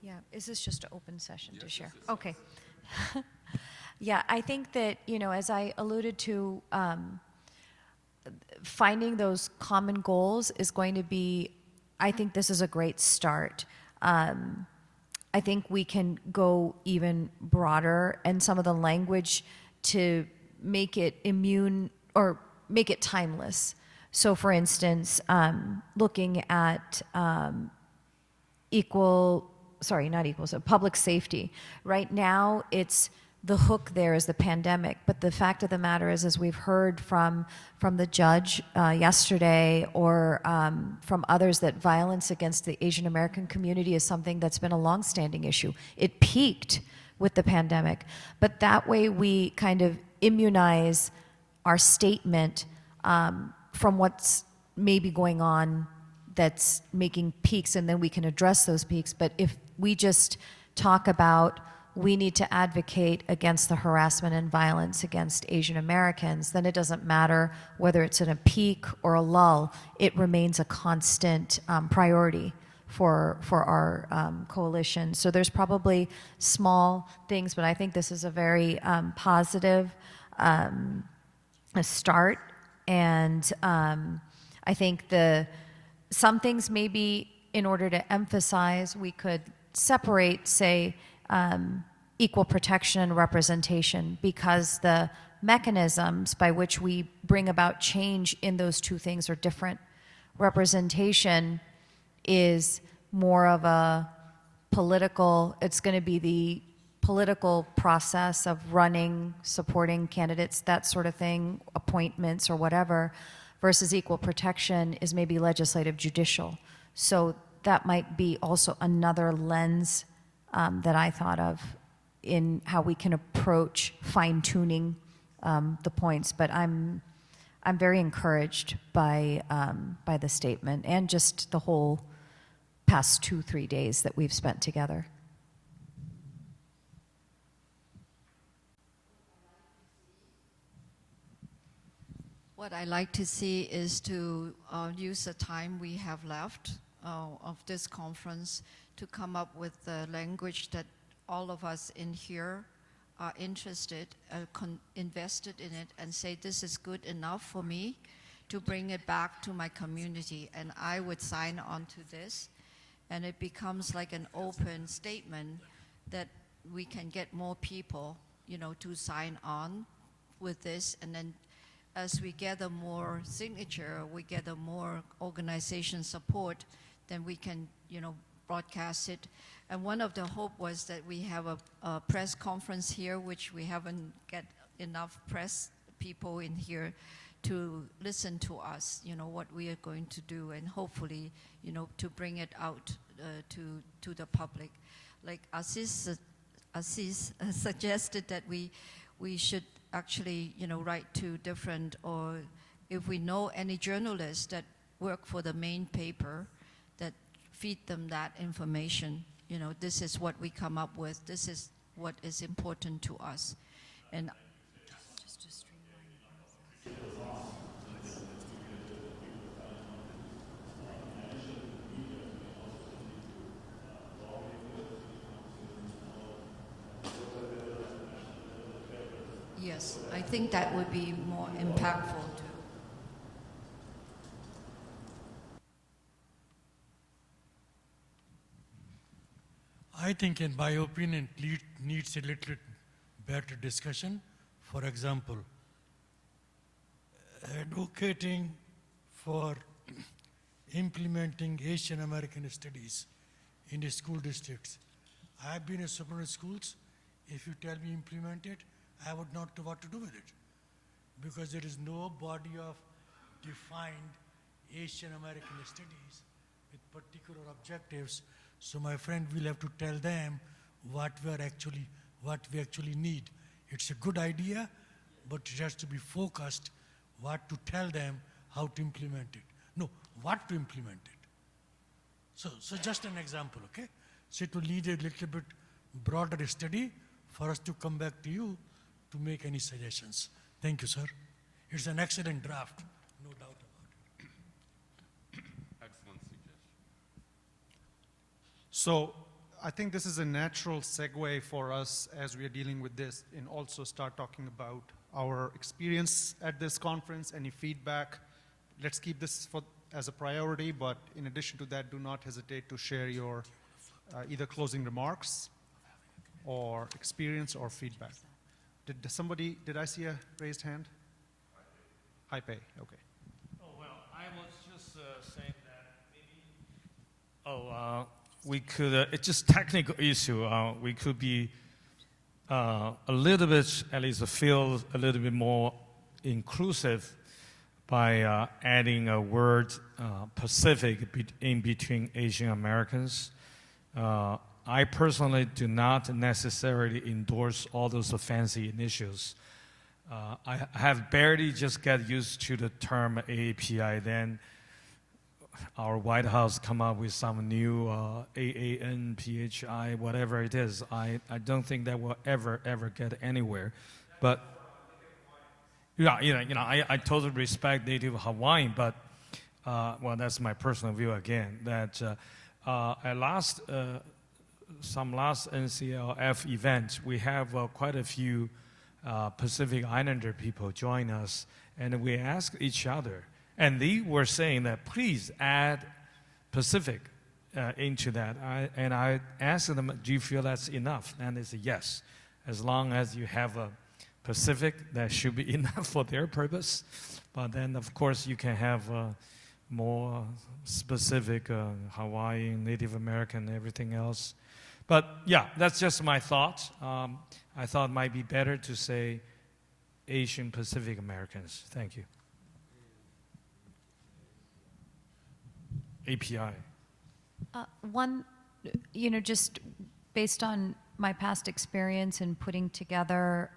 Yeah, is this just an open session to share? Okay. Yeah, I think that, as I alluded to, finding those common goals is going to be, I think this is a great start. I think we can go even broader, and some of the language to make it immune or make it timeless. So for instance, looking at public safety. Right now, it's the hook there is the pandemic, but the fact of the matter is, as we've heard from the judge yesterday, or from others, that violence against the Asian American community is something that's been a long-standing issue. It peaked with the pandemic, but that way we kind of immunize our statement from what's maybe going on that's making peaks, and then we can address those peaks. But if we just talk about we need to advocate against the harassment and violence against Asian Americans, then it doesn't matter whether it's in a peak or a lull. It remains a constant priority for our coalition. So there's probably small things, but I think this is a very positive a start. And I think some things maybe in order to emphasize, we could separate, say, equal protection and representation, because the mechanisms by which we bring about change in those two things are different. Representation is more of a political, it's going to be the political process of running, supporting candidates, that sort of thing, appointments or whatever, versus equal protection is maybe legislative, judicial. So that might be also another lens that I thought of in how we can approach fine-tuning the points. But I'm very encouraged by the statement and just the whole past 2-3 days that we've spent together.
What I like to see is to use the time we have left of this conference to come up with the language that all of us in here are interested, invested in it, and say this is good enough for me to bring it back to my community, and I would sign on to this. And it becomes like an open statement that we can get more people, to sign on with this, and then as we gather more signature, we gather more organization support, then we can, broadcast it. And one of the hope was that we have a press conference here, which we haven't get enough press people in here to listen to us, what we are going to do, and hopefully, to bring it out to the public. Like Aziz suggested that we should actually, write to different, or if we know any journalists that work for the main paper, that feed them that information. This is what we come up with. This is what is important to us. And just to streamline it. Yes, I think that would be more impactful too.
I think, in my opinion, it needs a little better discussion. For example, advocating for implementing Asian American studies in the school districts. I've been a superintendent of schools. If you tell me implement it, I would not know what to do with it, because there is no body of defined Asian American studies with particular objectives. So my friend will have to tell them what we actually need. It's a good idea, but it has to be focused. What to tell them, how to implement it. No, what to implement it. So just an example, okay? So it will need a little bit broader study for us to come back to you to make any suggestions. Thank you, sir. It's an excellent draft, no doubt about it.
Excellent suggestion.
So I think this is a natural segue for us as we are dealing with this, and also start talking about our experience at this conference, any feedback. Let's keep this as a priority, but in addition to that, do not hesitate to share your either closing remarks or experience or feedback. Did I see a raised hand? Hi, Pei, okay.
Oh, well, I was just saying that maybe, we could, it's just technical issue. We could be a little bit, at least feel a little bit more inclusive by adding a word Pacific in between Asian Americans. I personally do not necessarily endorse all those fancy initials. I have barely just got used to the term AAPI. Then our White House come up with some new AANPHI, whatever it is. I don't think that will ever get anywhere. But yeah, I totally respect Native Hawaiian, but well, that's my personal view again. That at some last NCLF event, we have quite a few Pacific Islander people join us, and we ask each other, and they were saying that please add Pacific into that. And I asked them, do you feel that's enough? And they said yes, as long as you have a Pacific, that should be enough for their purpose. But then, of course, you can have more specific Hawaiian, Native American, everything else. But yeah, that's just my thought. I thought it might be better to say Asian Pacific Americans. Thank you. API.
One, just based on my past experience in putting together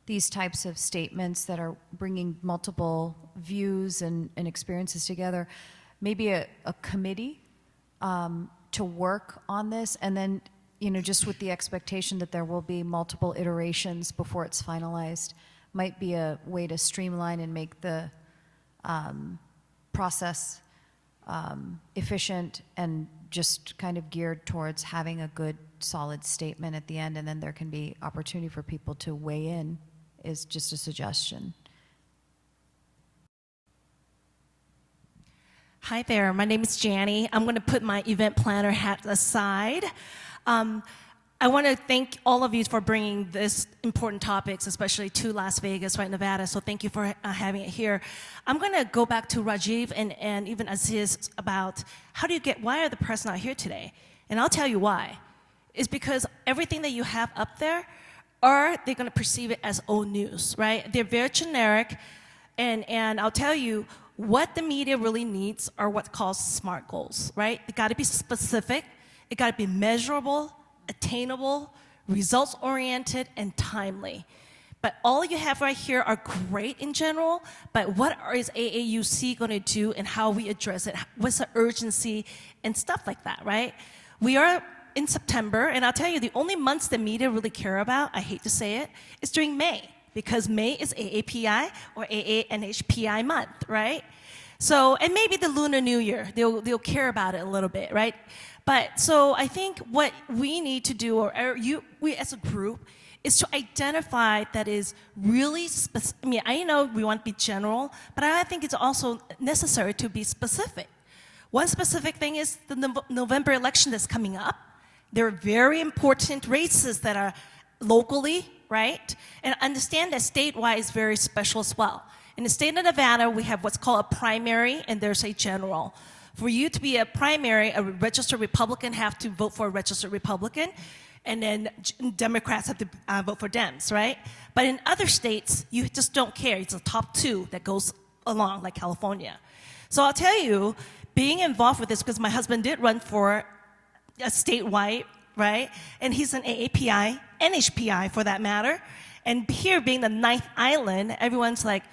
these types of statements that are bringing multiple views and experiences together, maybe a committee to work on this, and then, just with the expectation that there will be multiple iterations before it's finalized, might be a way to streamline and make the process efficient and just kind of geared towards having a good, solid statement at the end, and then there can be opportunity for people to weigh in, is just a suggestion.
Hi there, my name is Janie. I'm going to put my event planner hat aside. I want to thank all of you for bringing this important topics, especially to Las Vegas, right, Nevada, so thank you for having it here. I'm going to go back to Rajiv and even Aziz about why are the press not here today? And I'll tell you why. It's because everything that you have up there, they're going to perceive it as old news, right? They're very generic, and I'll tell you, what the media really needs are what's called SMART goals, right? It got to be specific, it got to be measurable, attainable, results-oriented, and timely. But all you have right here are great in general, but what is AAUC going to do and how we address it? What's the urgency and stuff like that, right? We are in September, and I'll tell you, the only months the media really care about, I hate to say it, is during May, because May is AAPI or AANHPI month, right? So, and maybe the Lunar New Year, they'll care about it a little bit, right? But so I think what we need to do, we as a group, is to identify that is really specific. I mean, I know we want to be general, but I think it's also necessary to be specific. One specific thing is the November election that's coming up. There are very important races that are locally, right? And understand that statewide is very special as well. In the state of Nevada, we have what's called a primary, and there's a general. For you to be a primary, a registered Republican have to vote for a registered Republican, and then Democrats have to vote for Dems, right? But in other states, you just don't care. It's the top two that goes along, like California. So I'll tell you, being involved with this, because my husband did run for a statewide, right? And he's an AAPI, NHPI for that matter. And here being the 9th island, everyone's like,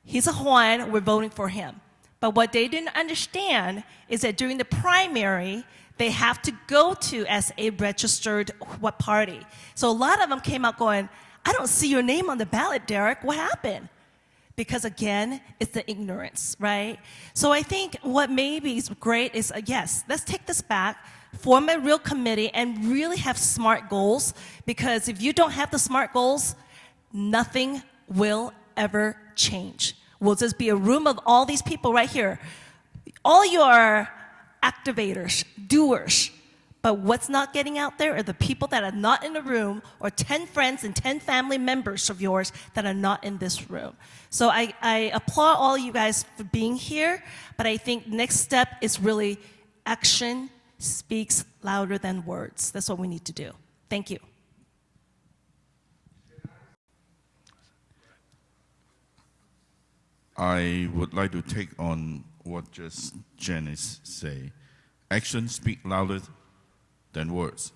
he's a Hawaiian, we're voting for him. But what they didn't understand is that during the primary, they have to go to as a registered what party. So a lot of them came out going, I don't see your name on the ballot, Derek, what happened? Because again, it's the ignorance, right? So I think what maybe is great is, yes, let's take this back, form a real committee and really have SMART goals, because if you don't have the SMART goals, nothing will ever change. Will just be a room of all these people right here. All you are activators, doers, but what's not getting out there are the people that are not in the room, or 10 friends and 10 family members of yours that are not in this room. So I applaud all you guys for being here, but I think next step is really action speaks louder than words. That's what we need to do. Thank you.
I would like to take on what just Janice say. Actions speak louder than words.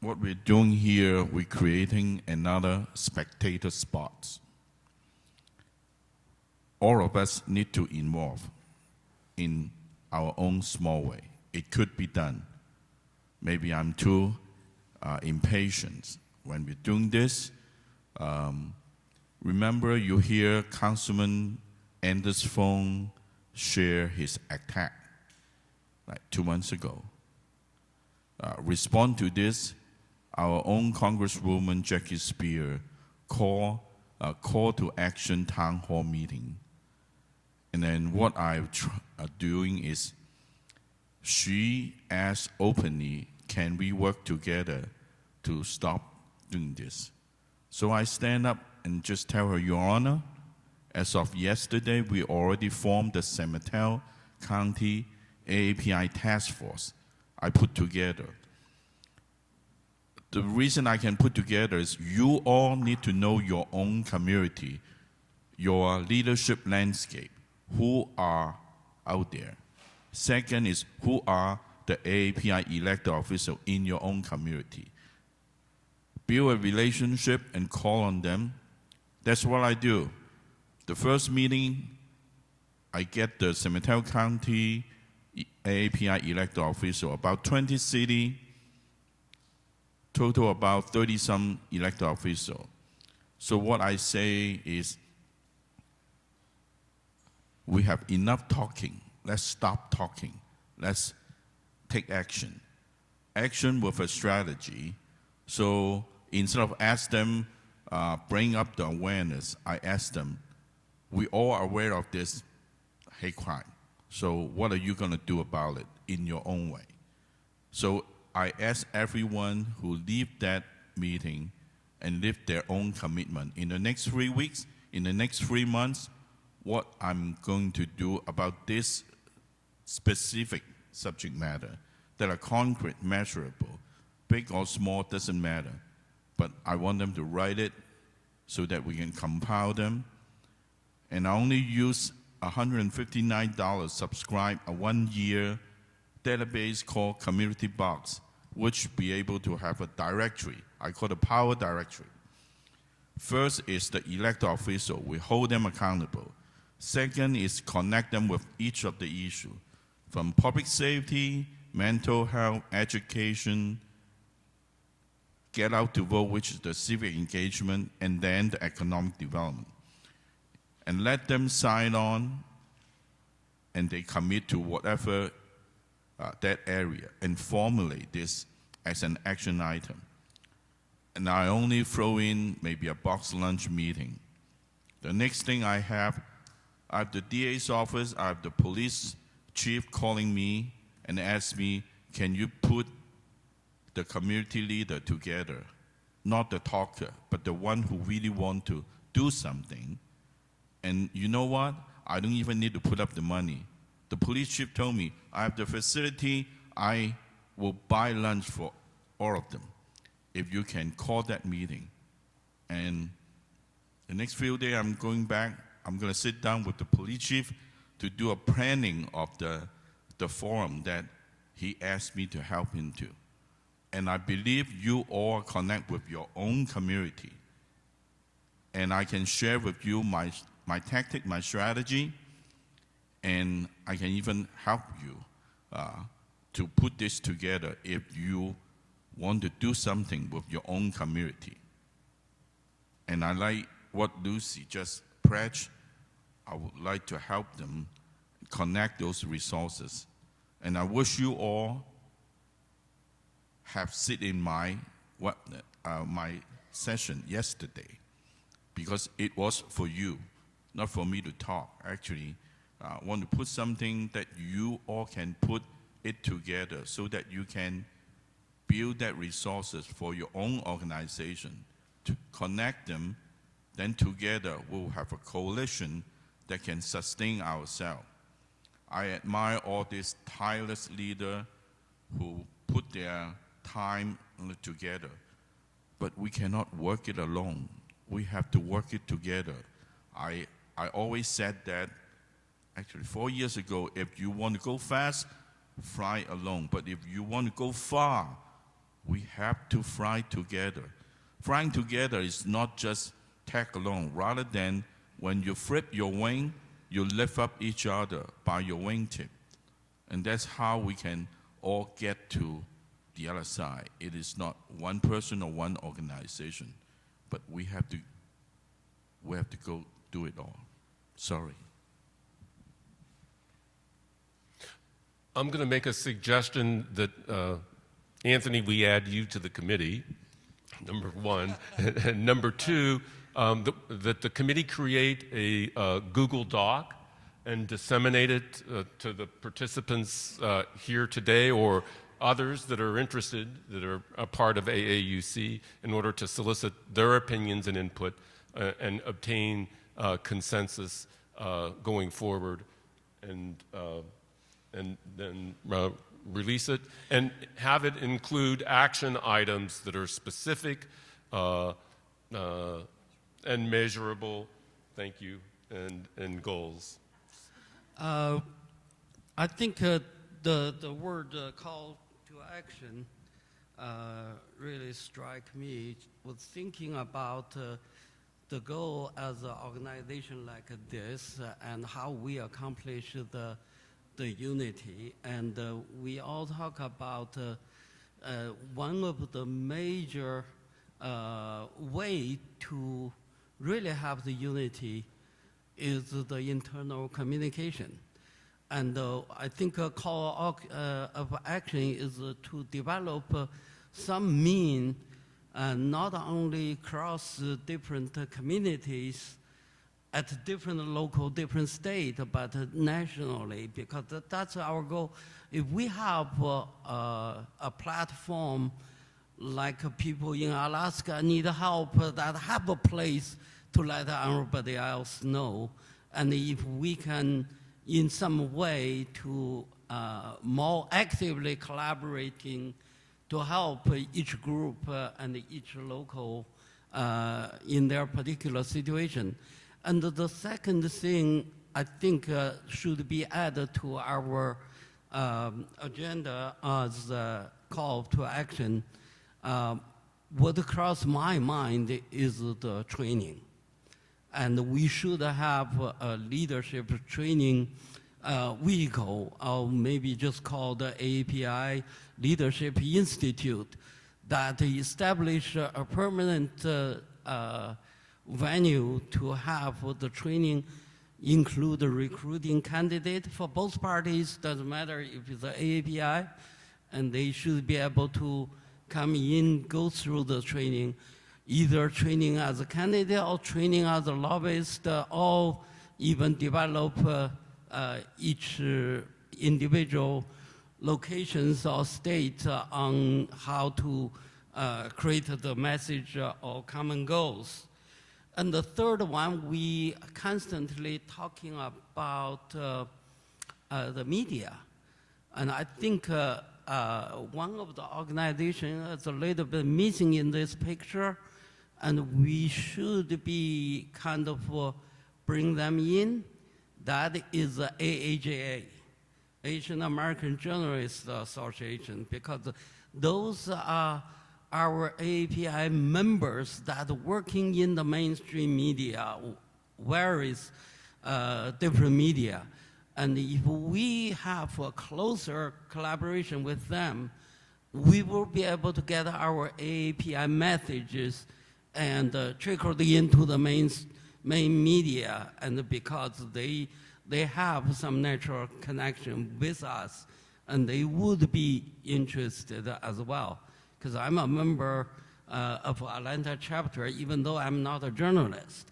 What we're doing here, we're creating another spectator spot. all of us need to involve in our own small way. It could be done. Maybe I'm too impatient. When we're doing this, remember you hear Councilman Anders Phone share his attack like 2 months ago. Respond to this, our own Congresswoman Jackie Spear call a call to action town hall meeting. And then what I'm doing is she asked openly, can we work together to stop doing this? So I stand up and just tell her, Your Honor, as of yesterday, we already formed the San Mateo County AAPI task force I put together. The reason I can put together is you all need to know your own community, your leadership landscape, who are out there. Second is who are the AAPI elected officials in your own community. Build a relationship and call on them. That's what I do. The first meeting, I get the San Mateo County AAPI elected official, about 20 city, total about 30-some elected official. So what I say is, we have enough talking. Let's stop talking. Let's take action. Action with a strategy. So instead of ask them, bring up the awareness, I ask them, we all are aware of this hate crime. So what are you going to do about it in your own way? So I ask everyone who leave that meeting and live their own commitment. In the next 3 weeks, in the next 3 months, what I'm going to do about this specific subject matter that are concrete, measurable, big or small, doesn't matter. But I want them to write it so that we can compile them. And I only use $159, subscribe a 1-year database called Community Box, which be able to have a directory. I call it a power directory. First is the elected official. We hold them accountable. Second is connect them with each of the issues, from public safety, mental health, education, get out to vote, which is the civic engagement, and then the economic development. And let them sign on, and they commit to whatever that area, and formulate this as an action item. And I only throw in maybe a box lunch meeting. The next thing I have the DA's office, I have the police chief calling me and ask me, can you put the community leader together? Not the talker, but the one who really want to do something. And you know what? I don't even need to put up the money. The police chief told me, I have the facility, I will buy lunch for all of them if you can call that meeting. And the next few days I'm going back, I'm going to sit down with the police chief to do a planning of the forum that he asked me to help him to. And I believe you all connect with your own community. And I can share with you my tactic, my strategy, and I can even help you to put this together if you want to do something with your own community. And I like what Lucy just pledged. I would like to help them connect those resources. And I wish you all have sit in my session yesterday, because it was for you, not for me to talk. Actually, I want to put something that you all can put it together so that you can build that resources for your own organization, to connect them, then together we'll have a coalition that can sustain ourselves. I admire all these tireless leaders who put their time together, but we cannot work it alone. We have to work it together. I always said that, actually 4 years ago, if you want to go fast, fly alone. But if you want to go far, we have to fly together. Flying together is not just tag along. Rather than when you flip your wing, you lift up each other by your wingtip. And that's how we can all get to the other side. It is not one person or one organization, but we have to go do it all. Sorry.
I'm going to make a suggestion that, Anthony, we add you to the committee, number one. And number two, that the committee create a Google Doc and disseminate it to the participants here today or others that are interested, that are a part of AAUC, in order to solicit their opinions and input and obtain consensus going forward, and then release it, and have it include action items that are specific and measurable, thank you, and goals.
I think the word call to action really strike me with thinking about the goal as an organization like this and how we accomplish the unity. And we all talk about one of the major way to really have the unity is the internal communication. And I think a call of action is to develop some mean not only across different communities at different local, different state, but nationally, because that's our goal. If we have a platform like people in Alaska need help that have a place to let everybody else know, and if we can in some way to more actively collaborating to help each group and each local in their particular situation. And the second thing I think should be added to our agenda as a call to action, what crossed my mind is the training. And we should have a leadership training vehicle, or maybe just called the API Leadership Institute, that establish a permanent venue to have the training include a recruiting candidate for both parties, doesn't matter if it's the API, and they should be able to come in, go through the training, either training as a candidate or training as a lobbyist, or even develop each individual locations or state on how to create the message or common goals. And the third one, we constantly talking about the media. And I think one of the organizations is a little bit missing in this picture, and we should be kind of bring them in. That is the AAJA, Asian American Journalists Association, because those are our API members that are working in the mainstream media, various different media. And if we have a closer collaboration with them, we will be able to get our API messages and trickle into the main media, and because they have some natural connection with us, and they would be interested as well. Because I'm a member of Untitled Chapter, even though I'm not a journalist.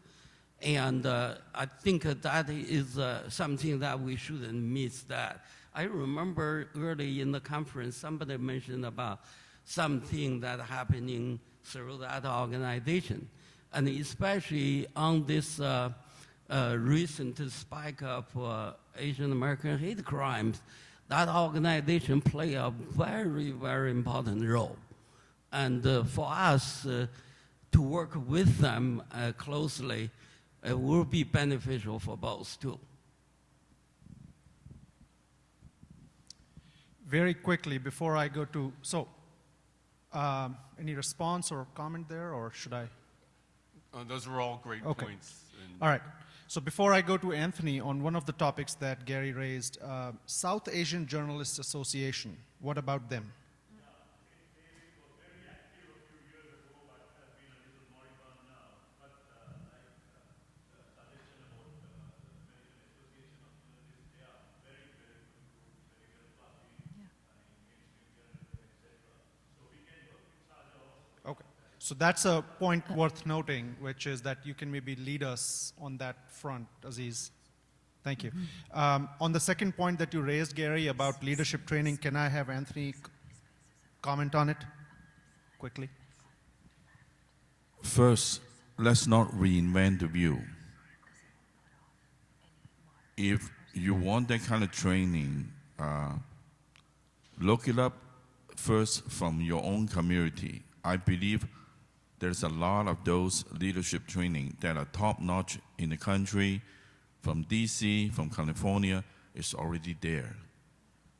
And I think that is something that we shouldn't miss that. I remember early in the conference, somebody mentioned about something that happening through that organization. And especially on this recent spike of Asian American hate crimes, that organization play a very, very important role. And for us to work with them closely will be beneficial for both too.
Very quickly, before I go to, any response or comment there, or should I?
Those are all great
Okay.
points.
All right. So before I go to Anthony on one of the topics that Gary raised, South Asian Journalists Association, what about them? Okay. So that's a point worth noting, which is that you can maybe lead us on that front, Aziz. Thank you. On the second point that you raised, Gary, about leadership training, can I have Anthony comment on it quickly?
First, let's not reinvent the wheel. If you want that kind of training, look it up first from your own community. I believe there's a lot of those leadership training that are top-notch in the country. From DC, from California, it's already there.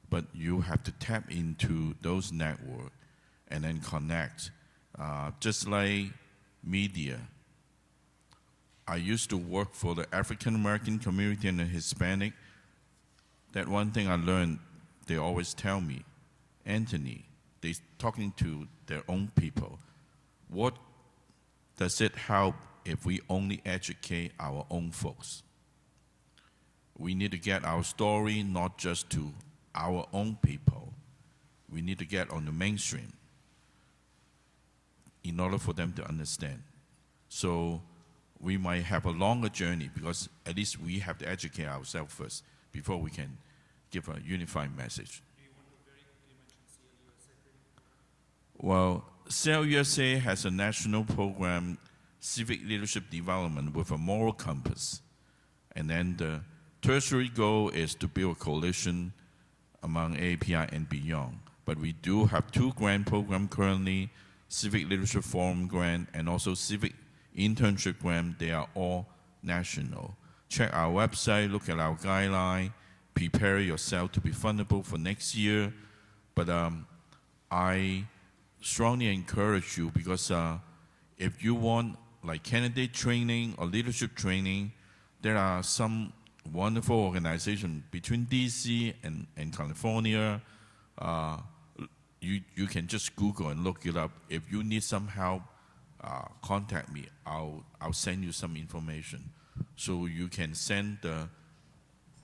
But you have to tap into those networks and then connect. Just like media. I used to work for the African American community and the Hispanic. That one thing I learned, they always tell me, Anthony, they're talking to their own people. What does it help if we only educate our own folks? We need to get our story not just to our own people. We need to get on the mainstream in order for them to understand. So we might have a longer journey because at least we have to educate ourselves first before we can give a unified message. Well, CELUSA has a national program, Civic Leadership Development, with a moral compass. And then the tertiary goal is to build a coalition among API and beyond. But we do have two grant programs currently, Civic Leadership Forum grant and also Civic Internship grant. They are all national. Check our website, look at our guideline, prepare yourself to be fundable for next year. But I strongly encourage you because if you want like candidate training or leadership training, there are some wonderful organizations between DC and California. You can just Google and look it up. If you need some help, contact me. I'll send you some information. So you can send the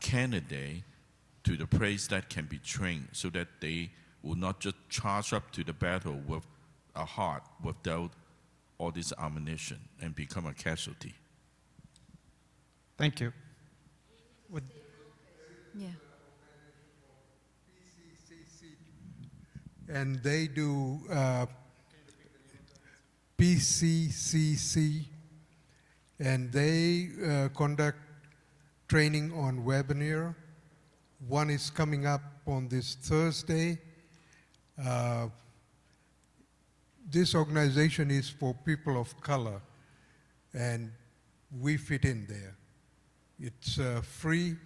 candidate to the place that can be trained so that they will not just charge up to the battle with a heart without all this ammunition and become a casualty.
Thank you.
Yeah.
And they do PCCC, and they conduct training on webinar. One is coming up on this Thursday. This organization is for people of color, and we fit in there. It's free,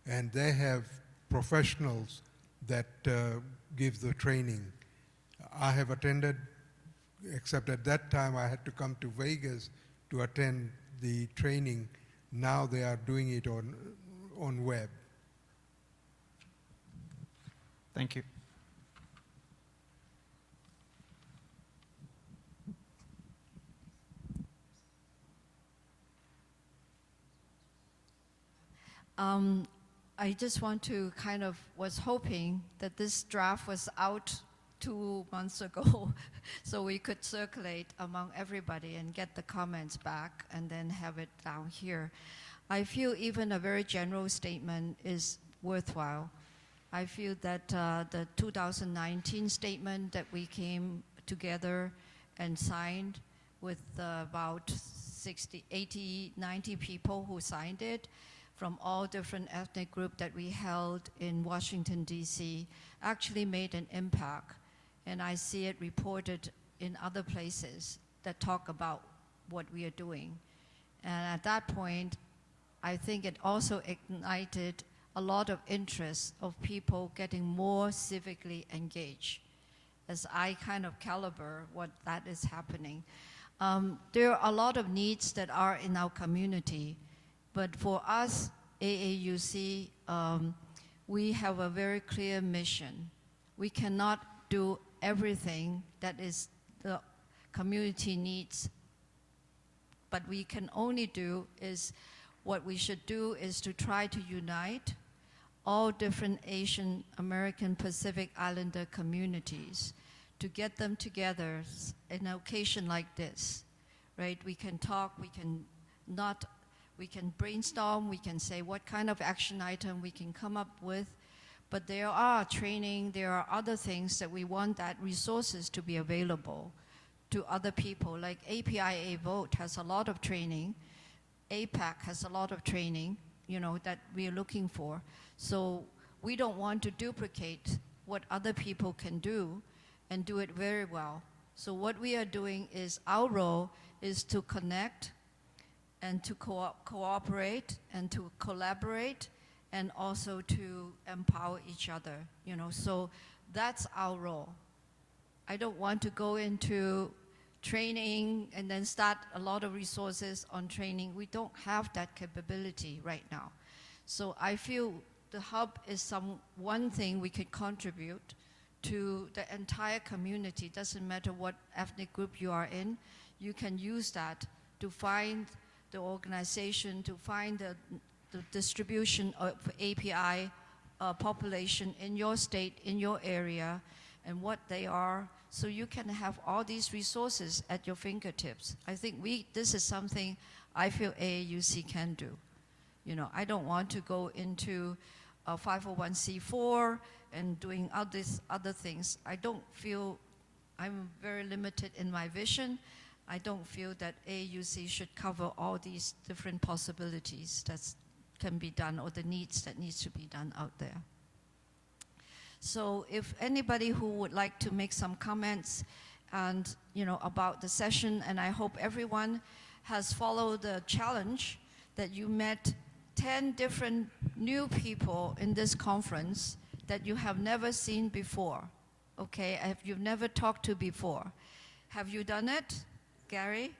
and they have professionals that give the training. I have attended, except at that time I had to come to Vegas to attend the training. Now they are doing it on web.
Thank you.
I just want to was hoping that this draft was out 2 months ago so we could circulate among everybody and get the comments back and then have it down here. I feel even a very general statement is worthwhile. I feel that the 2019 statement that we came together and signed with about 60, 80, 90 people who signed it, from all different ethnic groups that we held in Washington, D.C., actually made an impact. And I see it reported in other places that talk about what we are doing. And at that point, I think it also ignited a lot of interest of people getting more civically engaged. As I caliber what that is happening. There are a lot of needs that are in our community. But for us, AAUC, we have a very clear mission. We cannot do everything that is the community needs, but we can only do is, what we should do is to try to unite all different Asian American Pacific Islander communities, to get them together in an occasion like this, right? We can talk, we can brainstorm, we can say what kind of action item we can come up with, but there are training, there are other things that we want that resources to be available to other people. Like APIA Vote has a lot of training, APAC has a lot of training, you know, that we are looking for. So we don't want to duplicate what other people can do and do it very well. So what we are doing is, our role is to connect and to cooperate and to collaborate and also to empower each other, you know. So that's our role. I don't want to go into training and then start a lot of resources on training. We don't have that capability right now. So I feel the hub is one thing we could contribute to the entire community. Doesn't matter what ethnic group you are in, you can use that to find the organization, to find the distribution of API population in your state, in your area, and what they are, so you can have all these resources at your fingertips. I think this is something I feel AAUC can do. You know, I don't want to go into a 501c4 and doing all these other things. I don't feel, I'm very limited in my vision. I don't feel that AAUC should cover all these different possibilities that can be done, or the needs that needs to be done out there. So if anybody who would like to make some comments and, you know, about the session, and I hope everyone has followed the challenge that you met 10 different new people in this conference that you have never seen before, okay? You've never talked to before. Have you done it, Gary?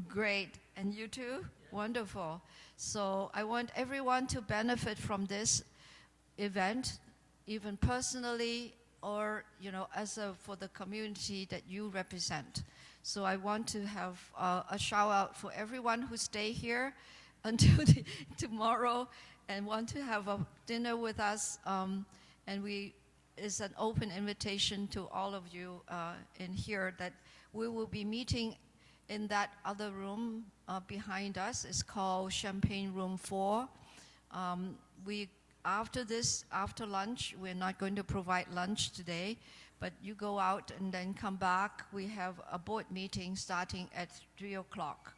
Great. And you too? Wonderful. So I want everyone to benefit from this event, even personally, or, you know, for the community that you represent. So I want to have a shout out for everyone who stay here until tomorrow and want to have a dinner with us. And it's an open invitation to all of you in here that we will be meeting in that other room behind us. It's called Champagne Room 4. After lunch, we're not going to provide lunch today, but you go out and then come back. We have a board meeting starting at 3 o'clock.